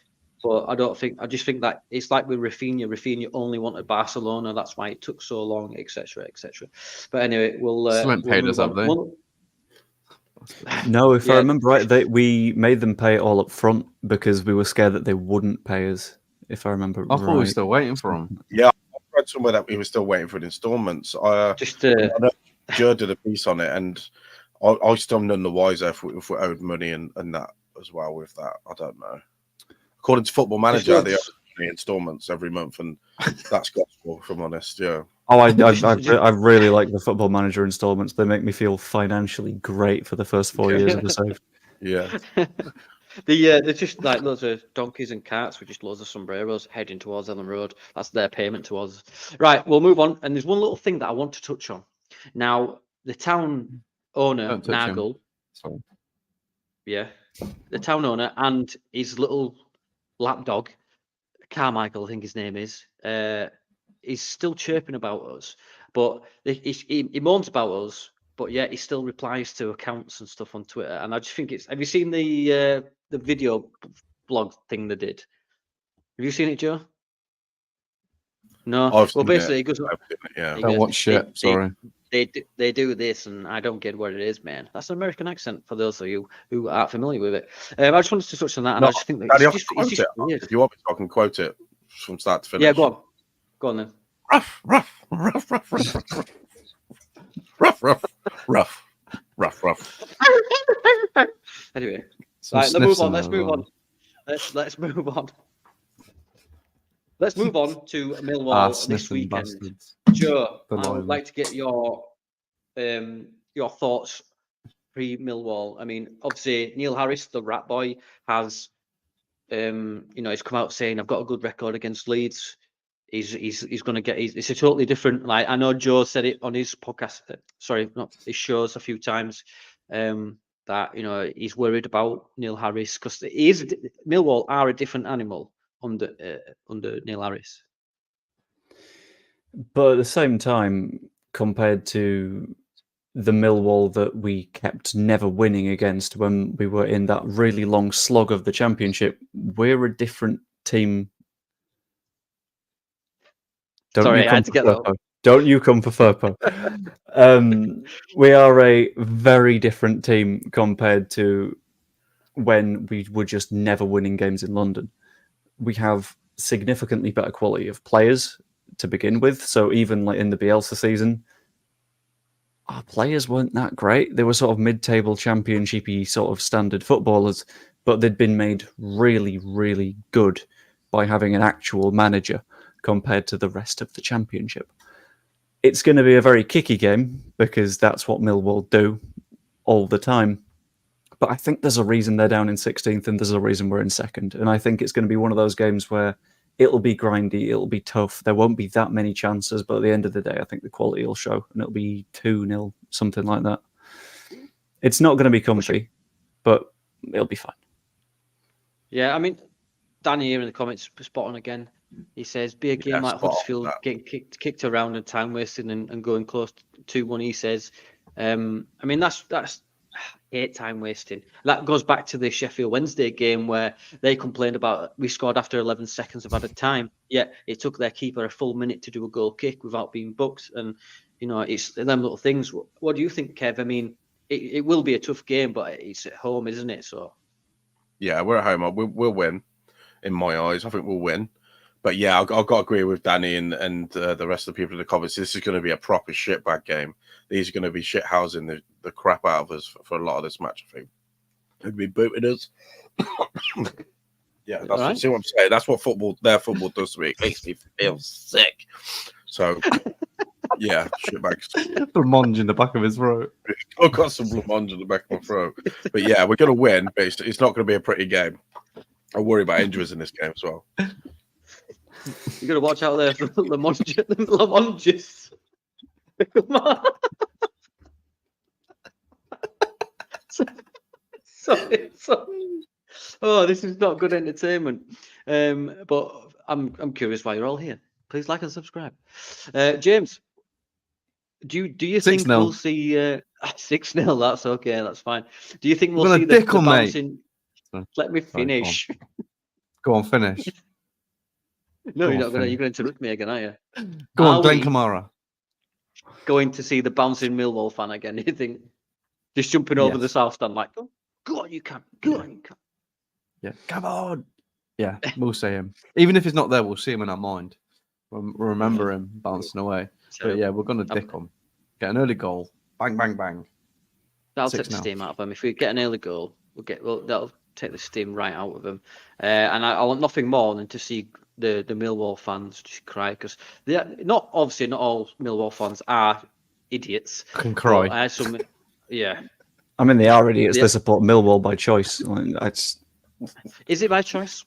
But I just think that it's like with Rafinha. Rafinha only wanted Barcelona. That's why it took so long, etc., etc. But anyway, Still ain't paid move us, have on. they? No, if I Yeah. remember right, we made them pay it all up front because we were scared that they wouldn't pay us. If I remember I thought we were right. still waiting for him. Yeah, I read somewhere that we were still waiting for the installments. Just I know Joe did a piece on it, and I still none the wiser if we owed money and that as well with that. I don't know. According to Football Manager, they owe installments every month, and that's gospel, if I'm honest. Yeah. Oh, I really like the Football Manager installments. They make me feel financially great for the first 4 years of the save. Yeah. They're just like loads of donkeys and carts with just loads of sombreros heading towards Ellen Road. That's their payment to us. Right, we'll move on. And there's one little thing that I want to touch on. Now, the town owner, Don't touch him. Nagel, Sorry. yeah, the town owner and his little lapdog, Carmichael, I think his name is still chirping about us. But he moans about us, but yet he still replies to accounts and stuff on Twitter. And I just think have you seen the video blog thing they did? Have you seen it, Joe? No. I've Well, seen basically, it. he goes, I've seen it, yeah. he Don't goes, watch shit. Sorry. they do this, and I don't get what it is, man. That's an American accent for those of you who aren't familiar with it. I just wanted to touch on that, and No, I just think that Daddy, I it's can just quote it. weird. If you want me to, I can quote it from start to finish. Yeah, go on then. Rough, rough, rough, rough, rough, rough, rough, rough, rough, rough. Anyway, Some right, let's move sniffs on. in Let's there as move well. on. Let's move on. Let's move on to Millwall this Sniffing weekend. bastards. Joe, The I would Lions. like to get your thoughts pre-Millwall. I mean, obviously Neil Harris, the rat boy, has he's come out saying I've got a good record against Leeds. He's going to get. It's a totally different. Like I know Joe said it on his podcast. Sorry, not his shows a few times. That he's worried about Neil Harris because Millwall are a different animal under Neil Harris. But at the same time, compared to the Millwall that we kept never winning against when we were in that really long slog of the Championship, we're a different team. Sorry, I had to get that up. Don't you come for Furpo. We are a very different team compared to when we were just never winning games in London. We have significantly better quality of players to begin with. So even like in the Bielsa season, our players weren't that great. They were sort of mid-table championship-y sort of standard footballers, but they'd been made really, really good by having an actual manager compared to the rest of the championship. It's going to be a very kicky game because that's what Millwall do all the time. But I think there's a reason they're down in 16th and there's a reason we're in second. And I think it's going to be one of those games where it'll be grindy, it'll be tough. There won't be that many chances, but at the end of the day, I think the quality will show and it'll be 2-0, something like that. It's not going to be comfy, but it'll be fine. Yeah, I mean, Danny here in the comments, spot on again. He says, be a game like Huddersfield getting kicked around and time wasting and going close to 2-1. He says, I mean, that's hate time wasting. That goes back to the Sheffield Wednesday game where they complained about we scored after 11 seconds of added time. Yet it took their keeper a full minute to do a goal kick without being booked. And, it's them little things. What do you think, Kev? I mean, it will be a tough game, but it's at home, isn't it? So, yeah, we're at home. We'll win. In my eyes, I think we'll win. But yeah, I've got to agree with Danny and the rest of the people in the comments. This is going to be a proper shitbag game. These are going to be shithousing the crap out of us for a lot of this match, I think. They'll be booting us. Yeah, that's see what I'm saying. That's what their football does to me. It makes me feel sick. So, yeah, shitbags. Blancmange in the back of his throat. I've got some blancmange in the back of my throat. But yeah, we're going to win, but it's not going to be a pretty game. I worry about injuries in this game as well. You got to watch out there for Lamonges. Come on. Sorry. Oh, this is not good entertainment. But I'm curious why you're all here. Please like and subscribe. James, do you think 6-0. we'll see 6-0? That's okay. That's fine. Do you think we'll gonna see the dickle, mate. bouncing? Sorry. Let me Sorry, go on. finish. Go on, finish. No, Go you're on, not gonna. finish. You're going to interrupt me again, are you? Go on, Are Glenn we Kamara. going to see the bouncing Millwall fan again? Do you think? Just jumping over the Yes. south stand like, oh, go on, you can. Go on, you can. Yeah, come on. Yeah, we'll see him. Even if he's not there, we'll see him in our mind. We'll remember him bouncing away. But yeah, we're going to dick him. Get an early goal. Bang, bang, bang. That'll take the 6-0. steam out of them. If we get an early goal, that'll take the steam right out of them. And I want nothing more than to see the Millwall fans just cry, because not all Millwall fans are idiots. Can cry. I had some, yeah. I mean, they are idiots. Yeah. They support Millwall by choice. Like, that's Is it my choice?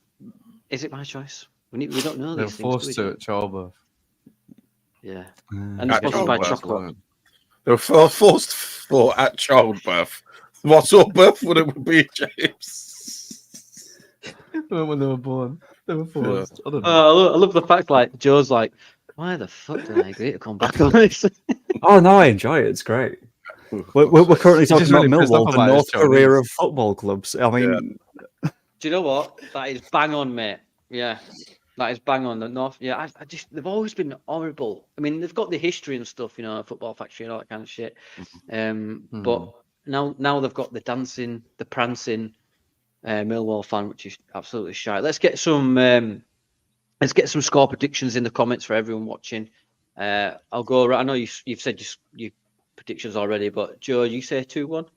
Is it my choice? We don't know They were these things. forced to at childbirth. Yeah. uh, And they're At sponsored by childbirth, chocolate. They were forced for at childbirth. What sort of birth would it be, James? When they were born. They were forced. I don't know. I love the fact, like, Joe's like, why the fuck did I agree to come back on this? oh no, I enjoy it. It's great. We're currently talking just about really pissed Millwall, off the about his North Korea Chinese. of football clubs. I mean, Do you know what? That is bang on, mate. Yeah, that is bang on. The North. Yeah, I just they've always been horrible. I mean, they've got the history and stuff, you know, Football Factory and all that kind of shit. But now they've got the dancing, the prancing Millwall fan, which is absolutely shy. Let's get some score predictions in the comments for everyone watching. I'll go. I know you've said your predictions already, but Joe, you say 2-1.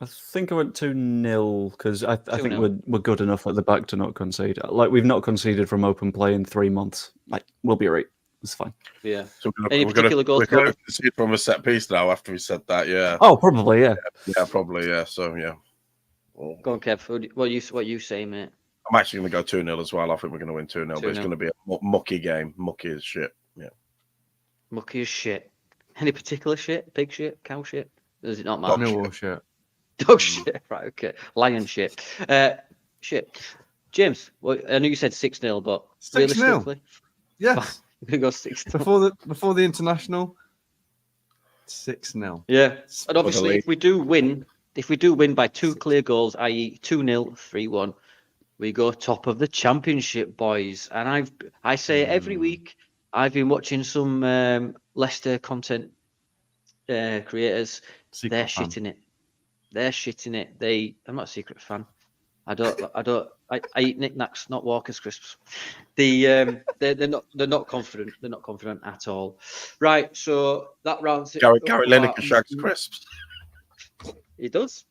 I think I went 2-0 because I think 2-0. we're good enough at the back to not concede. Like, we've not conceded from open play in 3 months. Like, we'll be right. It's fine. Yeah. So Any particular goal we're scorer? going to see it from a set piece now after we said that, yeah. Oh, probably, yeah. Yeah, probably, yeah. So, yeah. Well, Go on, Kev. What you say, mate? I'm actually going to go 2-0 as well. I think we're going to win 2-0, but it's 2-0. going to be a mucky game. Mucky as shit. Yeah. Mucky as shit. Any particular shit? Pig shit? Cow shit? Does it not Dog matter? Millwall shit. Dog shit. Right, okay. Lion shit. Shit. James, well, I know you said 6-0, but 6-0. realistically, Yes. we're going to go 6-0. Before the international, 6-0. Yeah. And obviously, league. if we do win by 2 clear goals, i.e. 2-0, 3-1, we go top of the championship, boys. And I say it every week. I've been watching some Leicester content creators. They're shitting it. They're shitting it. I'm not a secret fan. I eat knickknacks, not Walker's crisps. They're not confident. They're not confident at all. Right. So that rounds it. Gary up. Lineker shags crisps. He does.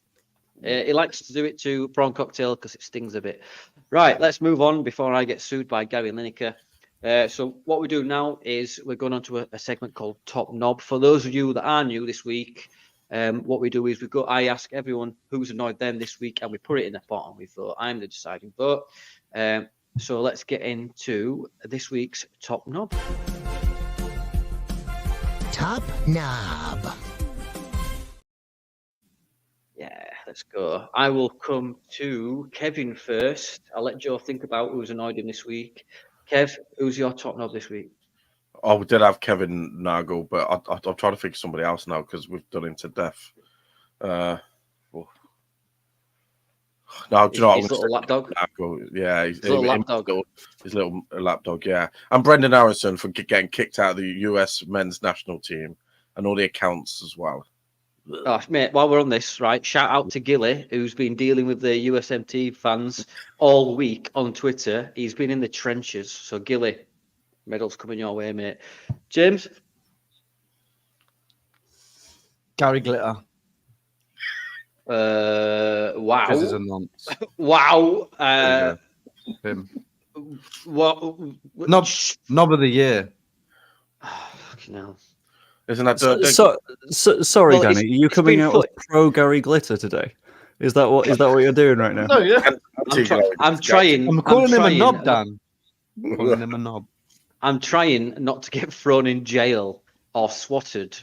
He likes to do it to prawn cocktail because it stings a bit. Right. Let's move on before I get sued by Gary Lineker. So what we do now is we're going on to a segment called Top Knob. For those of you that are new this week, what we do is I ask everyone who's annoyed them this week, and we put it in the pot and we vote. I'm the deciding vote. So let's get into this week's Top Knob. Top Knob. Yeah, let's go. I will come to Kevin first. I'll let Joe think about who's annoyed him this week. Kev, who's your top knob this week? Oh, we did have Kevin Nagel, but I'm trying to think of somebody else now because we've done him to death. No, do you know what? His little lapdog. Yeah, His little lapdog. His little lapdog, yeah. And Brendan Harrison for getting kicked out of the US men's national team and all the accounts as well. Oh, mate, while we're on this, right, shout out to Gilly, who's been dealing with the USMT fans all week on Twitter. He's been in the trenches. So, Gilly, medals coming your way, mate. James? Gary Glitter. Wow. This is a nonce. Wow. Him. What? Knob of the year. Oh, fucking hell. Isn't that sorry, Well, Danny? Are you coming been out as pro Gary Glitter today? Is that what you're doing right now? No, yeah. I'm trying. I'm calling him a knob, Dan. I'm calling him a knob. I'm trying not to get thrown in jail or swatted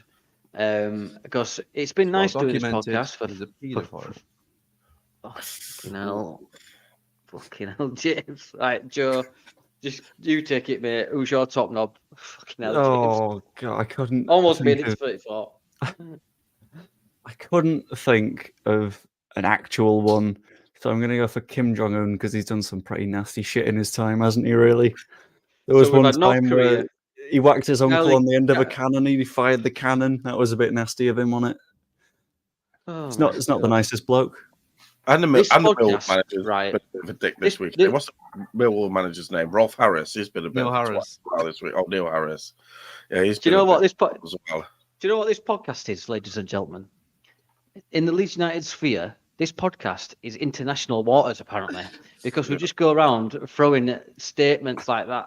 Because it's been nice doing this documented podcast for as a paedophile. fucking hell, James. Right, Joe, just you take it, mate. Who's your top knob? Fucking hell, James. Oh god, I couldn't Almost think made it to of, 34. I couldn't think of an actual one, so I'm gonna go for Kim Jong Un because he's done some pretty nasty shit in his time, hasn't he? Really. There was So we've one had North time Korea, where he whacked his uncle Charlie- on the end of a cannon. He fired the cannon. That was a bit nasty of him on it. Oh, It's not the God. nicest bloke. And the This Millwall podcast, manager's right. been a bit of a dick this week. This- What's the Millwall manager's name? Rolf Harris. He's been a bit Neil of a twat Harris. as well this week. Oh, Neil Harris. Yeah, he's. Do you been know a what bit this as well. Do you know what this podcast is, ladies and gentlemen? In the Leeds United sphere, this podcast is international waters, apparently, because we just go around throwing statements like that.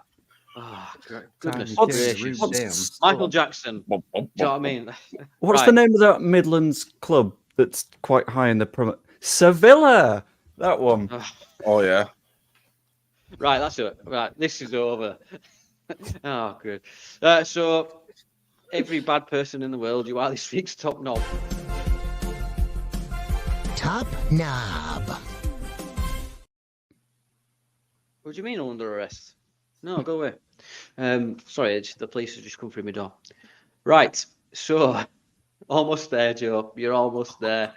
Oh, goodness gracious. Michael Jackson. Do you know what I mean? What's Right. the name of that Midlands club that's quite high in the Sevilla? That one. Oh yeah. Right, that's it. Right, this is over. Oh, good. So, every bad person in the world, you are this week's top knob. Top knob. What do you mean under arrest? No, go away. Sorry, the police have just come through my door. Right, so almost there, Joe. You're almost there.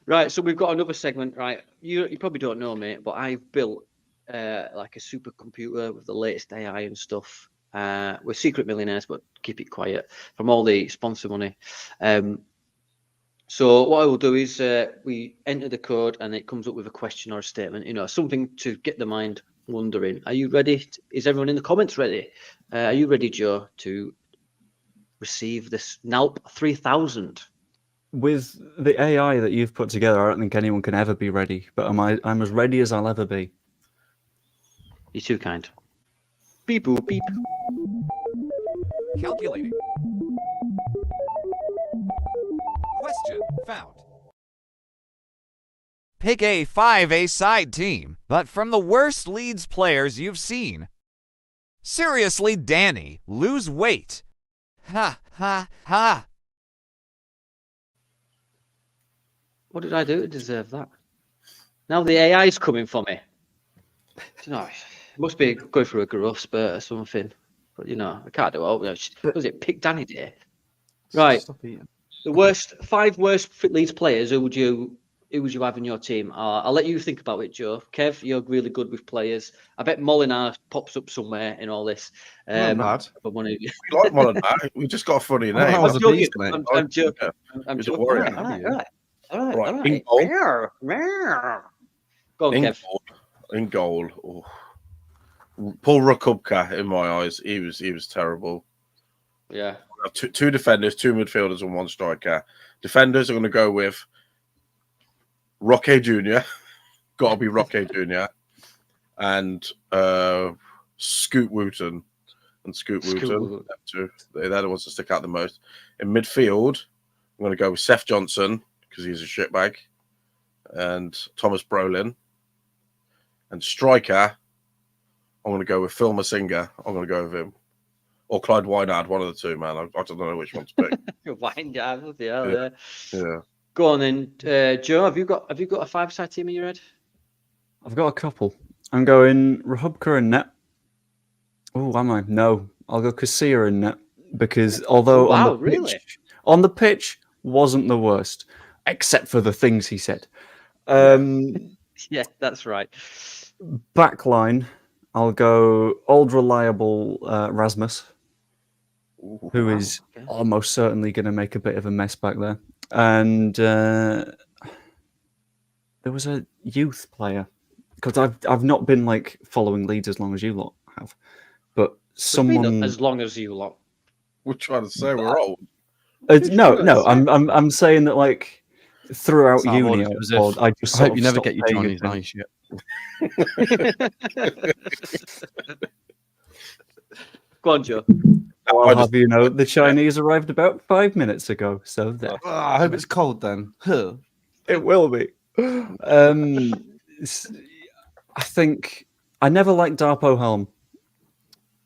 Right, so we've got another segment. Right, you probably don't know, mate, but I've built like a supercomputer with the latest AI and stuff. We're secret millionaires, but keep it quiet from all the sponsor money. So what I will do is we enter the code and it comes up with a question or a statement, you know, something to get the mind wondering. Are you ready? Is everyone in the comments ready? Are you ready, Joe, to receive this NALP 3000? With the AI that you've put together, I don't think anyone can ever be ready. But I'm as ready as I'll ever be. You're too kind. Beep boop beep. Calculating. Question found. Pick a 5-a-side team, but from the worst Leeds players you've seen. Seriously, Danny, lose weight. Ha, ha, ha. What did I do to deserve that? Now the AI's coming for me. You know, it must be going through a growth spurt or something. But you know, I can't do it. Was it Pick Danny Day? Right. Stop eating. The five worst Leeds players. Who would you have in your team? I'll let you think about it, Joe. Kev, you're really good with players. I bet Molinar pops up somewhere in all this. Not bad. But one of you. We like Molinar. We just got a funny name. that was I'm a joking. beast, mate. I'm joking. I'm He's a joking. warrior. All right. In Go on, Kev. In goal. Oh. Paul Rakubka, in my eyes, he was terrible. Yeah. Two defenders, two midfielders, and one striker. Defenders are going to go with Roque Jr. Got to be Roque Jr. And Scoot Wooten. And Scoot Wooten. They're the ones that stick out the most. In midfield, I'm going to go with Seth Johnson because he's a shitbag. And Thomas Brolin. And striker, I'm going to go with Phil Masinga. I'm going to go with him. Or Clyde Wynard, one of the two, man. I don't know which one to pick. Wynard, yeah. Yeah. Go on then, Joe. Have you got a 5-side team in your head? I've got a couple. I'm going Rahubka in net. Oh, am I? No, I'll go Casilla in net because although on the pitch wasn't the worst, except for the things he said. Yeah, that's right. Backline, I'll go old reliable Rasmus, who is almost certainly going to make a bit of a mess back there. And there was a youth player because I've not been like following Leeds as long as you lot have, but someone as long as you lot. We're trying to say we're old. No. I'm saying that like throughout uni, I just I hope you never get your Chinese nice yet. Go on, Joe. I'll have you know the Chinese arrived about 5 minutes ago, so there. I hope it's cold then. Huh. It will be. I think I never liked Darpo Helm.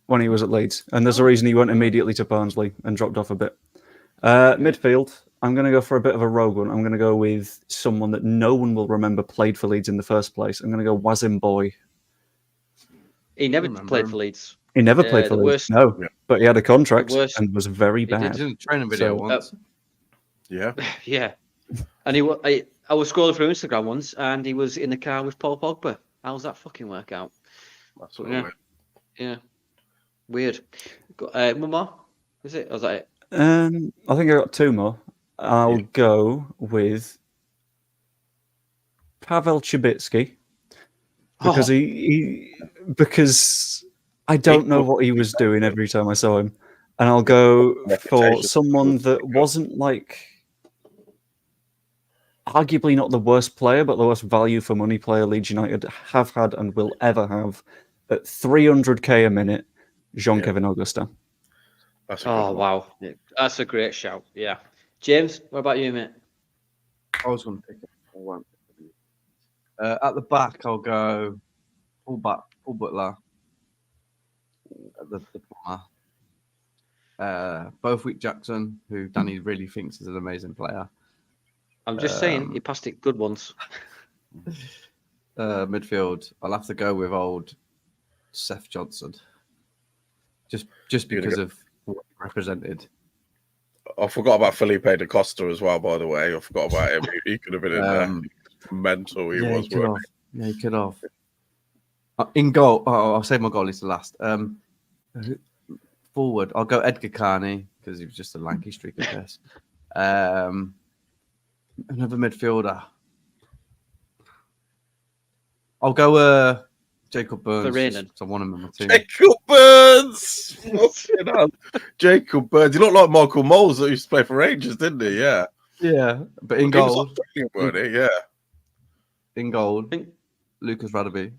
when he was at Leeds, and there's a reason he went immediately to Barnsley and dropped off a bit. Midfield, I'm going to go for a bit of a rogue one. I'm going to go with someone that no one will remember played for Leeds in the first place. I'm going to go Wazim Boy. He never remember played him. for Leeds. He never played for the Leeds, worst- no, Yeah. but he had a contract worst- and was very He did. bad. He did a training video So, once. Yeah. Yeah. And I was scrolling through Instagram once, and he was in the car with Paul Pogba. How's that fucking work out? That's what Yeah. weird. Yeah. Weird. Got, one more? Is it? Or was that it? I think I got two more. I'll go with Pavel Chibitsky because because I don't know what he was doing every time I saw him, and I'll go for Reputation. someone that wasn't like arguably not the worst player, but the worst value for money player Leeds United have had and will ever have at 300k a minute. Jean-Kevin Augustin. That's a good Oh, one. wow. Yeah, that's a great shout. Yeah. James, what about you, mate? I was going to pick it. I won't. At the back, I'll go Paul Butler. At the corner. Bothwick Jackson, who Danny really thinks is an amazing player. I'm just saying, he passed it good once. Midfield, I'll have to go with old Seth Johnson. Just because of what he represented. I forgot about Felipe da Costa as well, by the way. I forgot about him. He could have been in there. Mental he was. He could have. Yeah, he could have. In goal, I'll save my goalies to last. Forward, I'll go Edgar Carney because he was just a lanky streak of piss. Another midfielder. I'll go Jacob Burns. Vereenan. I want him on my team. Jacob Burns! Fucking hell. Jacob Burns. He looked like Michael Moles that used to play for Rangers, didn't he? Yeah. Yeah, but in He was goal, Australian, wasn't he? Yeah. in goal, think- Lucas Radaby.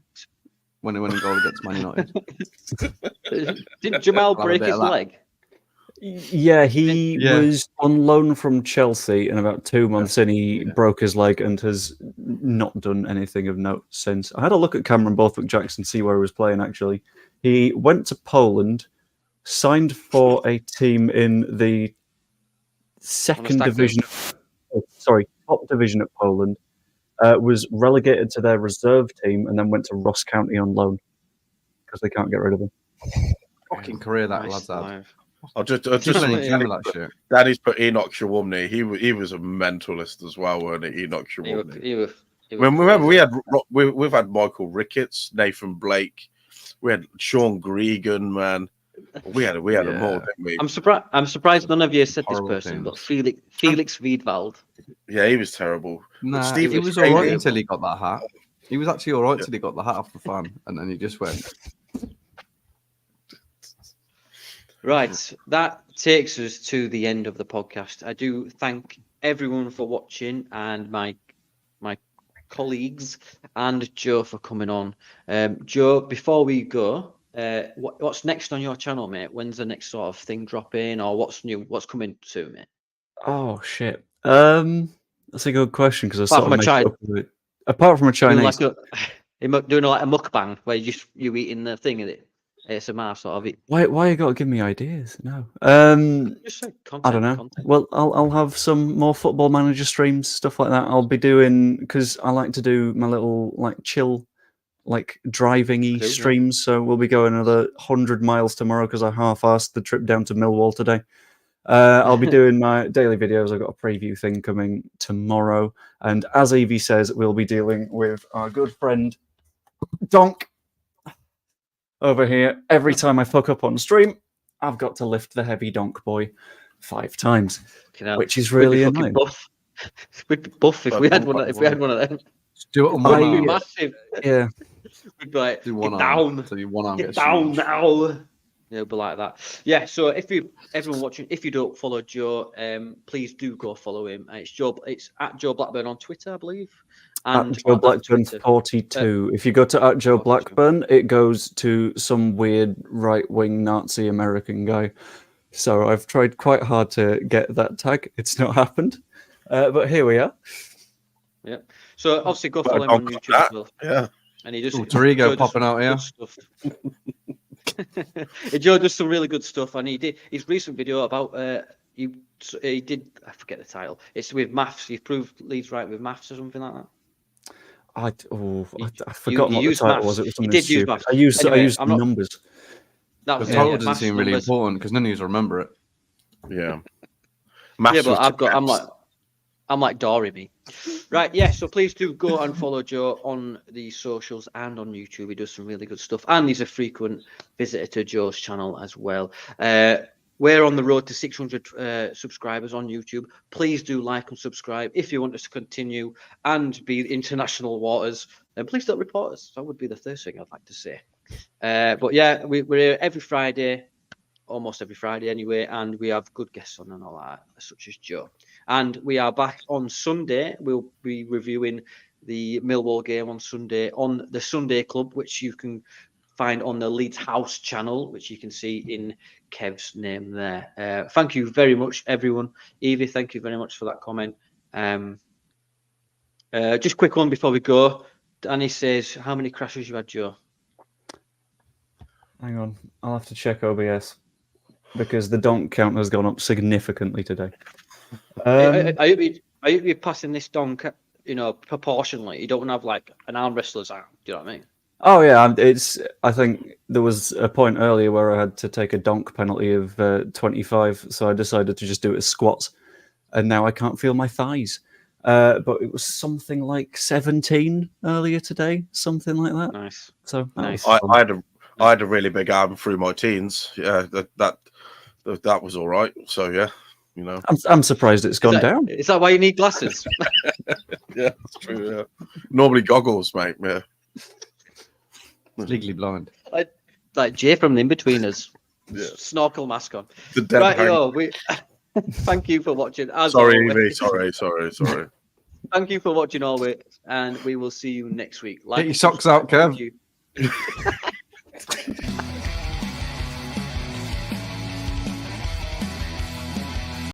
When he went in goal against Man United. Didn't Jamal I'll have a break bit his of that. leg? Yeah, he Yeah. was on loan from Chelsea, and about 2 months in, he Yeah. broke his leg and has not done anything of note since. I had a look at Cameron Bothwick Jackson, see where he was playing, actually. He went to Poland, signed for a team in the second stag do. division, top division of Poland, was relegated to their reserve team, and then went to Ross County on loan because they can't get rid of him. Fucking career that Nice lad's had. live. I just Just Yeah. many dream of that shit. Danny's put Enoch Shawumni. He was a mentalist as well, weren't he? Enoch He were- Shawumni. he were- he were Remember, crazy. we've had Michael Ricketts, Nathan Blake, we had Sean Gregan, man. We had them all, Yeah. didn't we? I'm surprised none of you said this Horrible person, teams. but Felix Wiedwald. Yeah, he was terrible. Nah, Steve he was was all right crazy. until he got that hat. He was actually all right till he got the hat off the fan, and then he just went. Right, that takes us to the end of the podcast. I do thank everyone for watching and my colleagues and Joe for coming on. Joe, before we go, what's next on your channel, mate? When's the next sort of thing dropping, or what's new? What's coming soon, mate? Oh, shit. That's a good question because I Apart sort from of a make China- up with it. Apart from a Doing Chinese, like doing like a mukbang where you eating the thing in it, ASMR sort of it. why you got to give me ideas? No. Just say content. I don't know. Content. Well, I'll have some more Football Manager streams, stuff like that. I'll be doing because I like to do my little like chill, like driving-y I do, yeah. streams. So we'll be going another 100 miles tomorrow because I half-assed the trip down to Millwall today. I'll be doing my daily videos. I've got a preview thing coming tomorrow, and as Evie says, we'll be dealing with our good friend Donk over here. Every time I fuck up on stream, I've got to lift the heavy Donk boy 5 times, Fucking hell. which is We'd be really fucking annoying. buff. We'd be buff if we had one. If we had one of them, Just do it on we'd one be arm. massive. Yeah. We'd be like, Do get one arm. down, So your one arm get gets down huge. now. Yeah, but like that. Yeah. So everyone watching, if you don't follow Joe, please do go follow him. It's at Joe Blackburn on Twitter, I believe. And At Joe on Blackburn Twitter. 42. If you go to at Joe 42. Blackburn, it goes to some weird right-wing Nazi American guy. So I've tried quite hard to get that tag. It's not happened. But here we are. Yeah. So obviously go Well, follow him on don't cut YouTube as that. well. Yeah. And he just Ooh, Torrigo Joe does popping out here. good stuff. Joe does some really good stuff, and he did his recent video about he did, I forget the title. It's with maths. He proved Leeds right with maths or something like that. I've forgotten what the used title maths. was. It was He something did use stupid. maths. I used Anyway, the numbers. That The was title it, doesn't maths, seem really numbers. important because none of you remember it. Yeah. Yeah, but Massive I'm like Dory, me. Right, yeah, so please do go and follow Joe on the socials and on YouTube. He does some really good stuff, and he's a frequent visitor to Joe's channel as well. We're on the road to 600 subscribers on YouTube. Please do like and subscribe if you want us to continue and be international waters. And please don't report us. That would be the third thing I'd like to say. But yeah, we're here every Friday, almost every Friday anyway, and we have good guests on and all that, such as Joe. And we are back on Sunday. We'll be reviewing the Millwall game on Sunday on the Sunday Club, which you can find on the Leeds House channel, which you can see in Kev's name there. Thank you very much, everyone. Evie, thank you very much for that comment. Just a quick one before we go. Danny says, how many crashes you had, Joe? Hang on, I'll have to check OBS because the donk count has gone up significantly today. I hope you're passing this donk, proportionally. You don't want to have like an arm wrestler's arm. Do you know what I mean? Oh yeah, I think there was a point earlier where I had to take a donk penalty of 25, so I decided to just do it as squats, and now I can't feel my thighs. But it was something like 17 earlier today, something like that. Nice. So nice. I had a really big arm through my teens. Yeah, that was all right. So yeah, I'm surprised it's gone down. Is that why you need glasses? Yeah, that's true. Yeah. Normally goggles, mate. Yeah. Legally blind. Like Jay from the In-Betweeners. Yeah. Snorkel mask on. The dead Right, hang- we thank you for watching. Sorry, always. Evie. Sorry. Thank you for watching always, and we will see you next week. Get your socks out, Kev. Thank you.